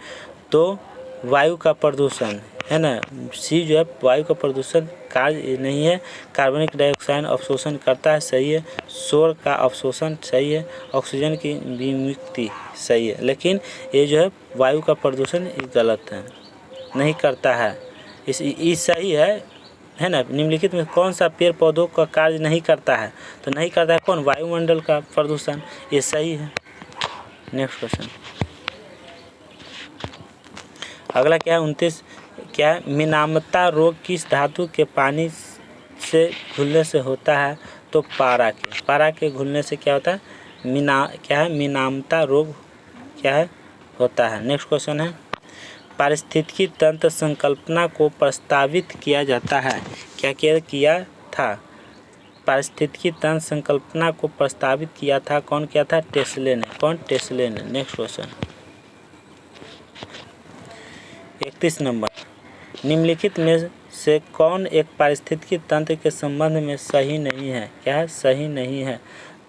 तो वायु का प्रदूषण है ना। सी जो है वायु का प्रदूषण कार्य नहीं है। कार्बनिक डाइऑक्साइड अवशोषण करता है, सही है। शोर का अवशोषण सही है। ऑक्सीजन की विमुक्ति सही है। लेकिन ये जो है वायु का प्रदूषण गलत है, नहीं करता है। इस सही है ना। निम्नलिखित में कौन सा पेड़ पौधों का कार्य नहीं करता है? तो नहीं करता है कौन? वायुमंडल का प्रदूषण, ये सही है। नेक्स्ट क्वेश्चन, अगला क्या है 29, क्या है? मिनामता रोग किस धातु के पानी से घुलने से होता है? तो पारा के घुलने से क्या होता है? क्या है? मिनामता रोग क्या है? होता है। नेक्स्ट क्वेश्चन है, पारिस्थितिकी तंत्र संकल्पना को प्रस्तावित किया जाता है। क्या किया था? पारिस्थितिकी तंत्र संकल्पना को प्रस्तावित किया था। कौन किया था? टेस्ले ने। कौन? टेस्ले ने। नेक्स्ट क्वेश्चन 31 नंबर, निम्नलिखित में से कौन एक पारिस्थितिकी तंत्र के संबंध में सही नहीं है? क्या है? सही नहीं है।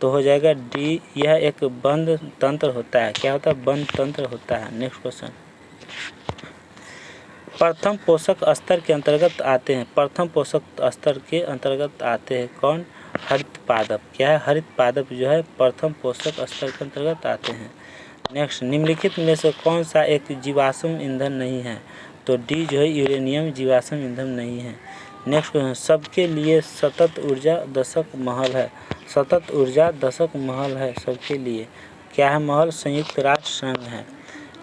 तो हो जाएगा डी, यह एक बंद तंत्र होता है। क्या होता है? बंद तंत्र होता है। नेक्स्ट क्वेश्चन, प्रथम पोषक स्तर के अंतर्गत आते हैं। प्रथम पोषक स्तर के अंतर्गत आते हैं कौन? हरित पादप। क्या है? हरित पादप जो है प्रथम पोषक स्तर के अंतर्गत आते हैं। नेक्स्ट, निम्नलिखित में से कौन सा एक जीवाश्म ईंधन नहीं है? तो डी जो है यूरेनियम जीवाश्म ईंधन नहीं है। नेक्स्ट क्वेश्चन, सबके लिए सतत ऊर्जा दशक महल है। सतत ऊर्जा दशक महल है सबके लिए। क्या है महल? संयुक्त राष्ट्र संघ है।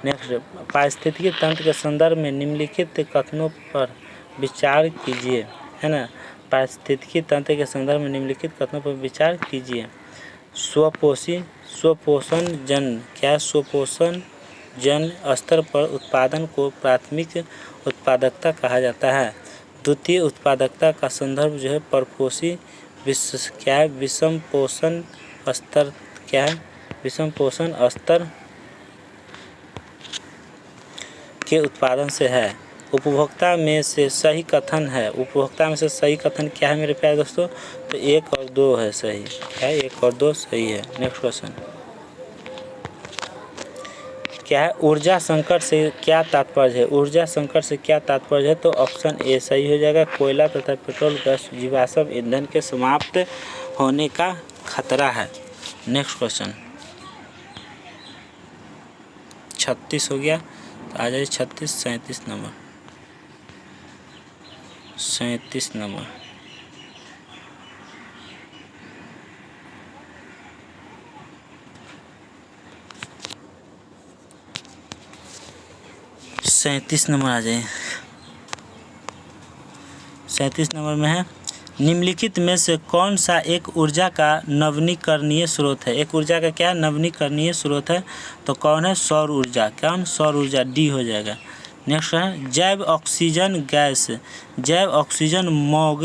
नेक्स्ट, पारिस्थितिकी तंत्र के संदर्भ में निम्नलिखित कथनों पर विचार कीजिए, है ना। पारिस्थितिकी तंत्र के संदर्भ में निम्नलिखित कथनों पर विचार कीजिए। स्वपोषण जन, क्या है? स्वपोषण जन स्तर पर उत्पादन को प्राथमिक उत्पादकता कहा जाता है। द्वितीय उत्पादकता का संदर्भ जो है परपोषी क्या है? विषम पोषण स्तर। क्या है? विषम पोषण स्तर के उत्पादन से है। उपभोक्ता में से सही कथन है। उपभोक्ता में से सही कथन क्या है मेरे प्यारे दोस्तों? तो 1 और 2 है सही। क्या है? 1 और 2 सही है। नेक्स्ट क्वेश्चन, क्या है? ऊर्जा संकट से क्या तात्पर्य है? ऊर्जा संकट से क्या तात्पर्य है? तो ऑप्शन ए सही हो जाएगा। कोयला तथा पेट्रोल गैस जीवाश्म ईंधन के समाप्त होने का खतरा है। नेक्स्ट क्वेश्चन 36 हो गया, तो आ जाइए 36, 37 नंबर। 37 नंबर, आ जाइए। 37 नंबर में है, निम्नलिखित में से कौन सा एक ऊर्जा का नवीकरणीय स्रोत है? एक ऊर्जा का क्या नवीकरणीय स्रोत है? तो कौन है? सौर ऊर्जा। कौन? सौर ऊर्जा, डी हो जाएगा। नेक्स्ट है, जैव ऑक्सीजन गैस, जैव ऑक्सीजन मॉग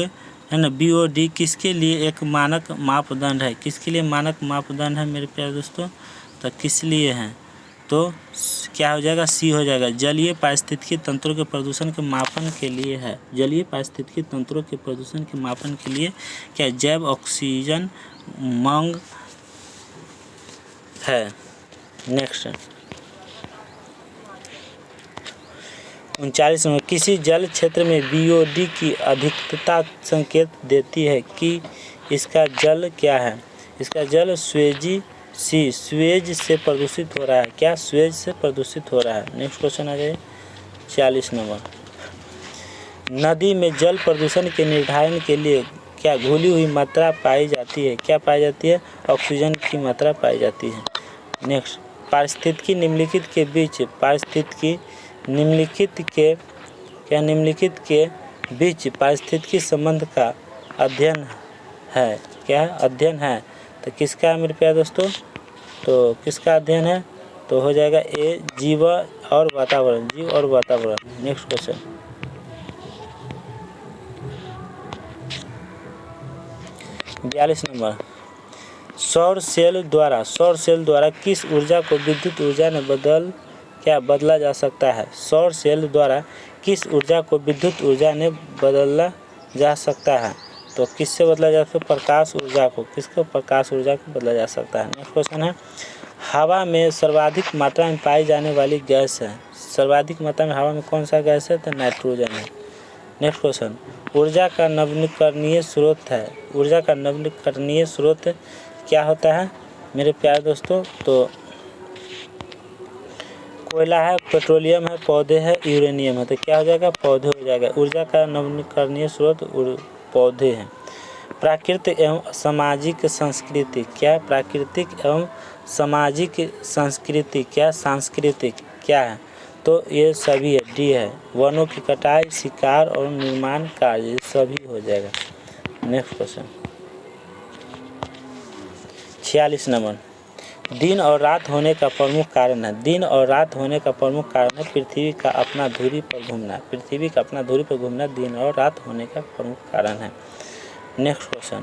है ना, BOD किसके लिए एक मानक मापदंड है? किसके लिए मानक मापदंड है मेरे प्यारे दोस्तों? तो किस लिए है? तो क्या हो जाएगा, सी हो जाएगा। जलीय पारिस्थितिकी तंत्रों के प्रदूषण के मापन के लिए है, जलीय पारिस्थितिकी तंत्रों के प्रदूषण के मापन के लिए क्या जैव ऑक्सीजन मांग है। नेक्स्ट 39 में किसी जल क्षेत्र में BOD की अधिकता संकेत देती है कि इसका जल क्या है। इसका जल स्वेज से प्रदूषित हो रहा है। क्या स्वेज से प्रदूषित हो रहा है। नेक्स्ट क्वेश्चन आ जाए 40 नंबर। नदी में जल प्रदूषण के निर्धारण के लिए क्या घुली हुई मात्रा पाई जाती है। क्या पाई जाती है, ऑक्सीजन की मात्रा पाई जाती है। नेक्स्ट पारिस्थितिकी निम्नलिखित के बीच पारिस्थितिकी निम्नलिखित के बीच पारिस्थितिकी संबंध का अध्ययन है। क्या अध्ययन है, तो किसका है मेरे प्यारे दोस्तों, तो किसका अध्ययन है, तो हो जाएगा ए जीव और वातावरण, जीव और वातावरण। Next question 42 number. सौर सेल द्वारा किस ऊर्जा को विद्युत ऊर्जा में बदला जा सकता है। सौर सेल द्वारा किस ऊर्जा को विद्युत ऊर्जा में बदला जा सकता है, तो किससे बदला जा सकता है, प्रकाश ऊर्जा को। किसको, प्रकाश ऊर्जा को बदला जा सकता है। नेक्स्ट क्वेश्चन है हवा में सर्वाधिक मात्रा में पाई जाने वाली गैस है। सर्वाधिक मात्रा में हवा में कौन सा गैस है, तो नाइट्रोजन है। नेक्स्ट क्वेश्चन ऊर्जा का नवीकरणीय स्रोत है। ऊर्जा का नवीकरणीय स्रोत क्या होता है मेरे प्यारे दोस्तों, तो कोयला है, पेट्रोलियम है, पौधे है, यूरेनियम है। तो क्या हो जाएगा, पौधे हो जाएगा। ऊर्जा का नवीकरणीय स्रोत पौधे हैं। प्राकृतिक एवं सामाजिक संस्कृति। क्या प्राकृतिक एवं सामाजिक संस्कृति, क्या सांस्कृतिक क्या है, तो ये सभी है, डी है। वनों की कटाई, शिकार और निर्माण कार्य सभी हो जाएगा। Next question 46 number. दिन और रात होने का प्रमुख कारण है। दिन और रात होने का प्रमुख कारण है पृथ्वी का अपना धुरी पर घूमना। पृथ्वी का अपना धुरी पर घूमना दिन और रात होने का प्रमुख कारण है। नेक्स्ट क्वेश्चन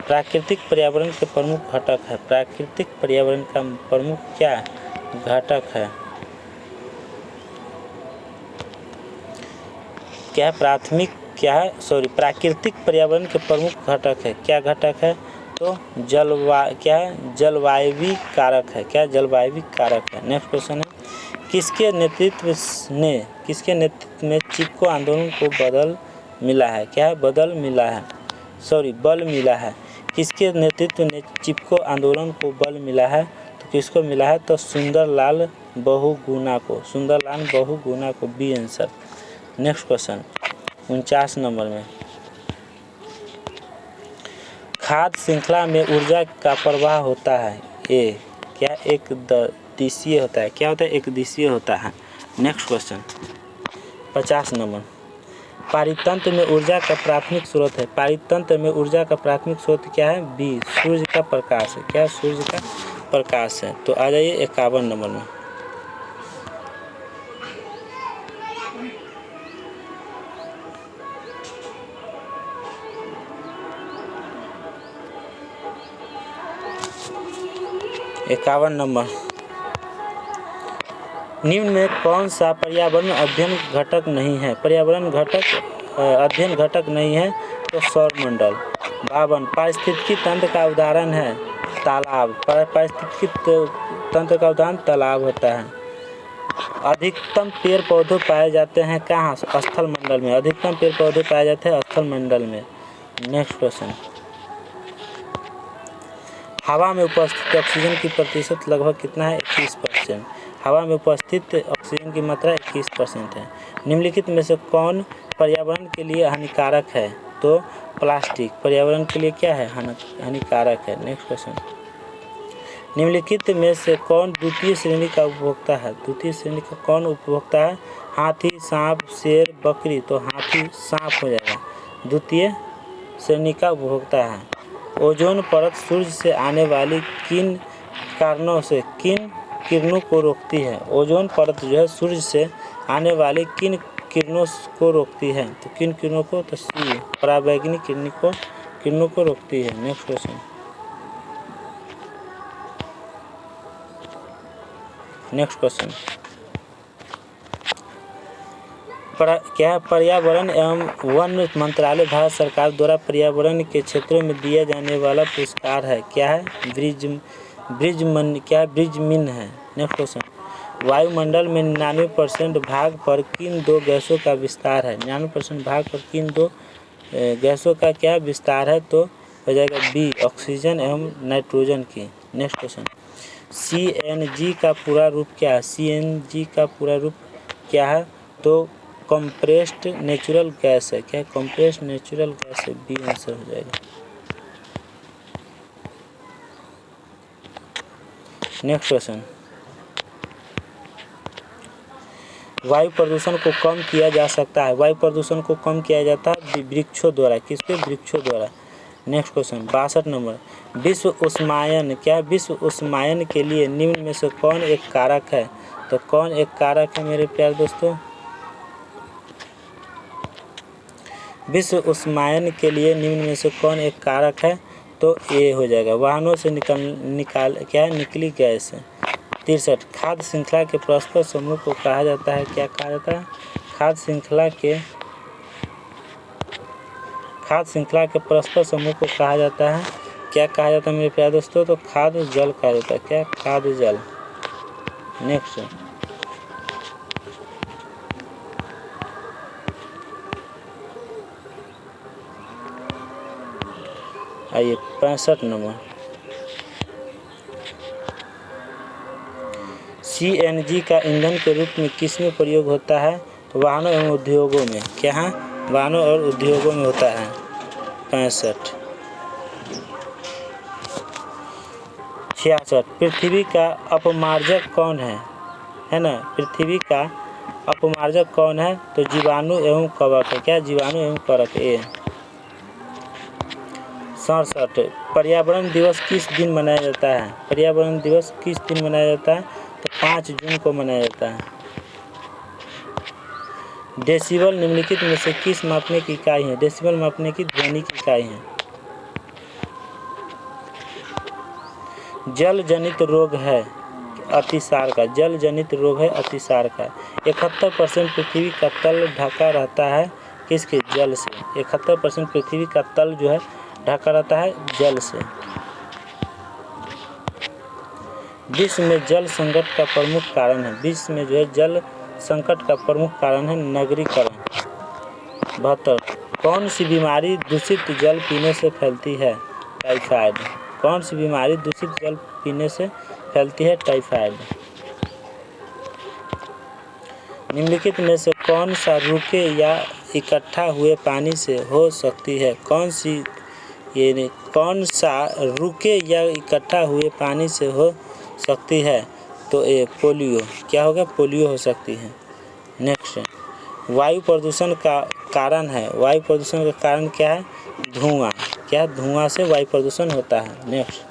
प्राकृतिक पर्यावरण के प्रमुख घटक है। प्राकृतिक पर्यावरण का प्रमुख क्या घटक है, क्या प्राकृतिक पर्यावरण के प्रमुख घटक है। क्या घटक है, तो जलवायवी कारक है। क्या जलवायवी कारक है। नेक्स्ट क्वेश्चन है किसके नेतृत्व में चिपको आंदोलन को बल मिला है। क्या बल मिला है। किसके नेतृत्व में चिपको आंदोलन को बल मिला है, तो किसको मिला है, तो सुंदरलाल बहुगुणा को। B answer. Next question 49 number में खाद्य श्रृंखला में ऊर्जा का प्रवाह होता है। ए क्या एक दिशीय होता है। क्या होता है, एक दिशीय होता है। नेक्स्ट क्वेश्चन 50 नंबर पारितंत्र में ऊर्जा का प्राथमिक स्रोत है। पारितंत्र में ऊर्जा का प्राथमिक स्रोत क्या है, बी सूर्य का प्रकाश है। क्या सूर्य का प्रकाश है। तो आ जाइए 51 नंबर में। इक्यावन नंबर निम्न में कौन सा पर्यावरण अध्ययन घटक नहीं है। पर्यावरण अध्ययन घटक नहीं है, तो सौरमंडल। 52 पारिस्थितिकी तंत्र का उदाहरण है तालाब। पारिस्थितिकी तंत्र का उदाहरण तालाब होता है। अधिकतम पेड़ पौधे पाए जाते हैं कहाँ, स्थल मंडल में। अधिकतम पेड़ पौधे पाए जाते हैं स्थल मंडल में। नेक्स्ट क्वेश्चन हवा में उपस्थित ऑक्सीजन की प्रतिशत लगभग कितना है, 21%। हवा में उपस्थित ऑक्सीजन की मात्रा 21% है। निम्नलिखित में से कौन पर्यावरण के लिए हानिकारक है, तो प्लास्टिक पर्यावरण के लिए क्या है, हानिकारक है। नेक्स्ट क्वेश्चन निम्नलिखित में से कौन द्वितीय श्रेणी का उपभोक्ता है। द्वितीय श्रेणी का कौन उपभोक्ता है, हाथी, सांप, शेर, बकरी। तो हाथी सांप हो जाएगा, द्वितीय श्रेणी का उपभोक्ता है। ओजोन परत सूर्य से आने वाली किन किरणों को रोकती है। ओजोन परत जो है सूर्य से आने वाली किन किरणों को रोकती है, तो किन किरणों को, तो सी पराबैंगनी किरणों को रोकती है। नेक्स्ट क्वेश्चन नेक्स्ट क्वेश्चन, क्या पर्यावरण एवं वन मंत्रालय भारत सरकार द्वारा पर्यावरण के क्षेत्रों में दिया जाने वाला पुरस्कार है? क्या है? ब्रिजमिन है। नेक्स्ट क्वेश्चन, वायुमंडल में 99% भाग पर किन दो गैसों का विस्तार है? 99% भाग पर किन दो गैसों का क्या विस्तार है? तो हो जाएगा बी, ऑक्सीजन एवं नाइट्रोजन की। नेक्स्ट क्वेश्चन, CNG का पूरा रूप क्या है? CNG का पूरा रूप क्या है? तो कंप्रेस्ड नेचुरल गैस है। क्या कंप्रेस्ड नेचुरल गैस है? बी आंसर हो जाएगा। नेक्स्ट क्वेश्चन, वायु प्रदूषण को कम किया जा सकता है? वायु प्रदूषण को कम किया जाता है वृक्षों द्वारा। किसके? वृक्षों द्वारा। नेक्स्ट क्वेश्चन, 62 नंबर, विश्व उष्मायन, क्या विश्व उष्मायन के लिए निम्न में से कौन एक कारक है? तो कौन एक कारक है मेरे प्यारे दोस्तों? विश्व उष्मायन के लिए निम्न में से कौन एक कारक है? तो ए हो जाएगा, वाहनों से निकली गैस है। 63, खाद्य श्रृंखला के परस्पर समूह को कहा जाता है? क्या कहा जाता है? खाद्य श्रृंखला के परस्पर समूह को कहा जाता है? क्या कहा जाता है मेरे प्यारे दोस्तों? तो खाद्य जल कहा जाता है। क्या? खाद्य जल। नेक्स्ट, आइए 65 नंबर, CNG का ईंधन के रूप में किसमें प्रयोग होता है? तो वाहनों एवं उद्योगों में। क्या है? वाहनों और उद्योगों में होता है। 65। 66, पृथ्वी का अपमार्जक कौन है ना? पृथ्वी का अपमार्जक कौन है? तो जीवाणु एवं कवक है। क्या? जीवाणु एवं कवक। ए। 67, पर्यावरण दिवस किस दिन मनाया जाता है? पर्यावरण दिवस किस दिन मनाया जाता है? तो 5 जून को मनाया जाता है। डेसिबल निम्नलिखित में से किस मापने की इकाई है? डेसिबल मापने की ध्वनि की इकाई है। जल जनित रोग है अतिसार का। जल जनित रोग है अतिसार का। 71% पृथ्वी का तल ढका रहता है किसके? जल से। 71% पृथ्वी का तल जो है ढका रहता है जल से। विश्व में जल संकट का प्रमुख कारण है? विश्व में जो है जल संकट का प्रमुख कारण है नगरीकरण। 72, कौन सी बीमारी दूषित जल पीने से फैलती है? टाइफाइड। कौन सी बीमारी दूषित जल पीने से फैलती है? टाइफाइड। निम्नलिखित में से कौन सा रुके या इकट्ठा हुए पानी से हो सकती है? कौन सा रुके या इकट्ठा हुए पानी से हो सकती है? तो ये पोलियो। क्या होगा? पोलियो हो सकती है। नेक्स्ट, वायु प्रदूषण का कारण है? वायु प्रदूषण का कारण क्या है? धुआं। क्या? धुआं से वायु प्रदूषण होता है। नेक्स्ट,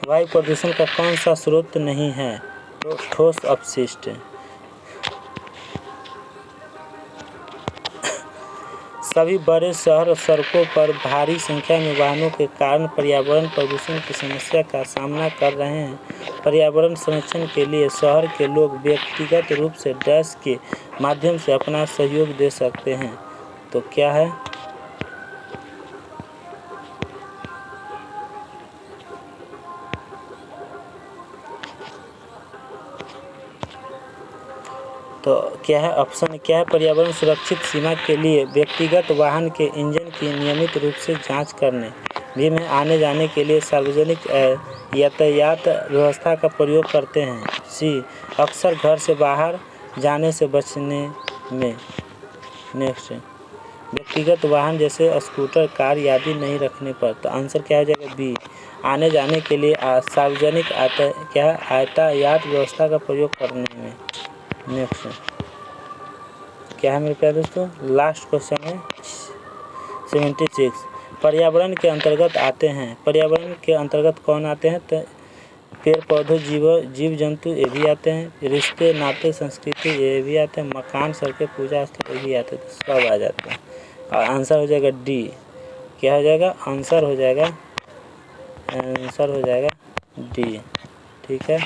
वायु प्रदूषण का कौन सा स्रोत नहीं है? तो ठोस अपशिष्ट। सभी बड़े शहर सड़कों पर भारी संख्या में वाहनों के कारण पर्यावरण प्रदूषण की समस्या का सामना कर रहे हैं। पर्यावरण संरक्षण के लिए शहर के लोग व्यक्तिगत रूप से डैश के माध्यम से अपना सहयोग दे सकते हैं। तो क्या है? तो क्या है? ऑप्शन क्या है? पर्यावरण सुरक्षित सीमा के लिए व्यक्तिगत वाहन के इंजन की नियमित रूप से जांच करने, भी में आने जाने के लिए सार्वजनिक यातायात व्यवस्था का प्रयोग करते हैं। सी, अक्सर घर से बाहर जाने से बचने में। नेक्स्ट, व्यक्तिगत वाहन जैसे स्कूटर, कार आदि नहीं रखने पर। तो आंसर क्या हो जाएगा? बी, आने जाने के लिए सार्वजनिक यातायात व्यवस्था का प्रयोग करने में। नेक्स्ट, क्या है मेरे प्यारे दोस्तों? लास्ट क्वेश्चन है 76, पर्यावरण के अंतर्गत आते हैं। पर्यावरण के अंतर्गत कौन आते हैं? तो पेड़ पौधे, जीव जंतु ये भी आते हैं। रिश्ते नाते संस्कृति ये भी आते हैं। मकान, सड़कें, पूजा स्थल ये भी आते हैं। तो सब आ जाते हैं और आंसर हो जाएगा डी। क्या हो जाएगा? आंसर हो जाएगा डी। ठीक है,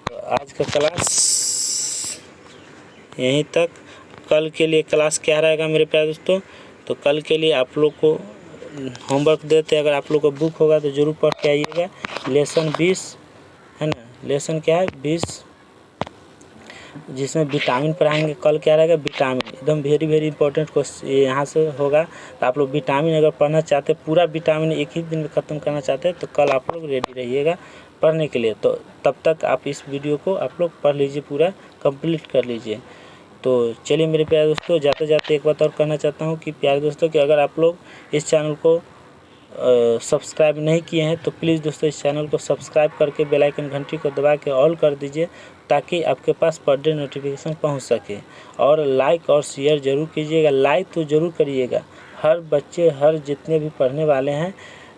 तो आज का क्लास यहीं तक। कल के लिए क्लास क्या रहेगा मेरे प्यारे दोस्तों? तो कल के लिए आप लोग को होमवर्क देते हैं। अगर आप लोग को बुक होगा तो ज़रूर पढ़ के आइएगा। लेसन 20 है ना, लेसन क्या है 20, जिसमें विटामिन पढ़ाएंगे। कल क्या रहेगा? विटामिन, एकदम वेरी इंपॉर्टेंट क्वेश्चन यहाँ से होगा। तो आप लोग विटामिन अगर पढ़ना चाहते हैं, पूरा विटामिन एक ही दिन में ख़त्म करना चाहते हैं, तो कल आप लोग रेडी रहिएगा पढ़ने के लिए। तो तब तक आप इस वीडियो को आप लोग पढ़ लीजिए, पूरा कंप्लीट कर लीजिए। तो चलिए मेरे प्यारे दोस्तों, जाते जाते एक बात और कहना चाहता हूँ कि प्यारे दोस्तों कि अगर आप लोग इस चैनल को सब्सक्राइब नहीं किए हैं तो प्लीज़ दोस्तों इस चैनल को सब्सक्राइब करके बेल आइकन घंटी को दबा के ऑल कर दीजिए, ताकि आपके पास पर डे नोटिफिकेशन पहुंच सके। और लाइक और शेयर ज़रूर कीजिएगा। लाइक तो ज़रूर करिएगा। हर बच्चे, हर जितने भी पढ़ने वाले हैं,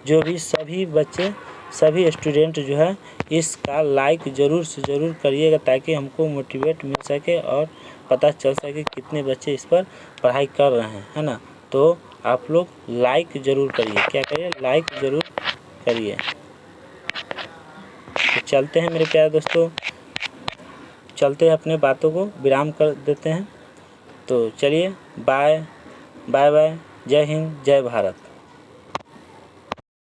जो भी सभी बच्चे, सभी स्टूडेंट जो है इसका लाइक ज़रूर से ज़रूर करिएगा, ताकि हमको मोटिवेट मिल सके और पता चल सके कितने बच्चे इस पर पढ़ाई कर रहे हैं, है ना। तो आप लोग लाइक ज़रूर करिए। क्या करिए? लाइक ज़रूर करिए। तो चलते हैं मेरे प्यारे दोस्तों, चलते हैं, अपने बातों को विराम कर देते हैं। तो चलिए, बाय बाय बाय। जय हिंद, जय भारत।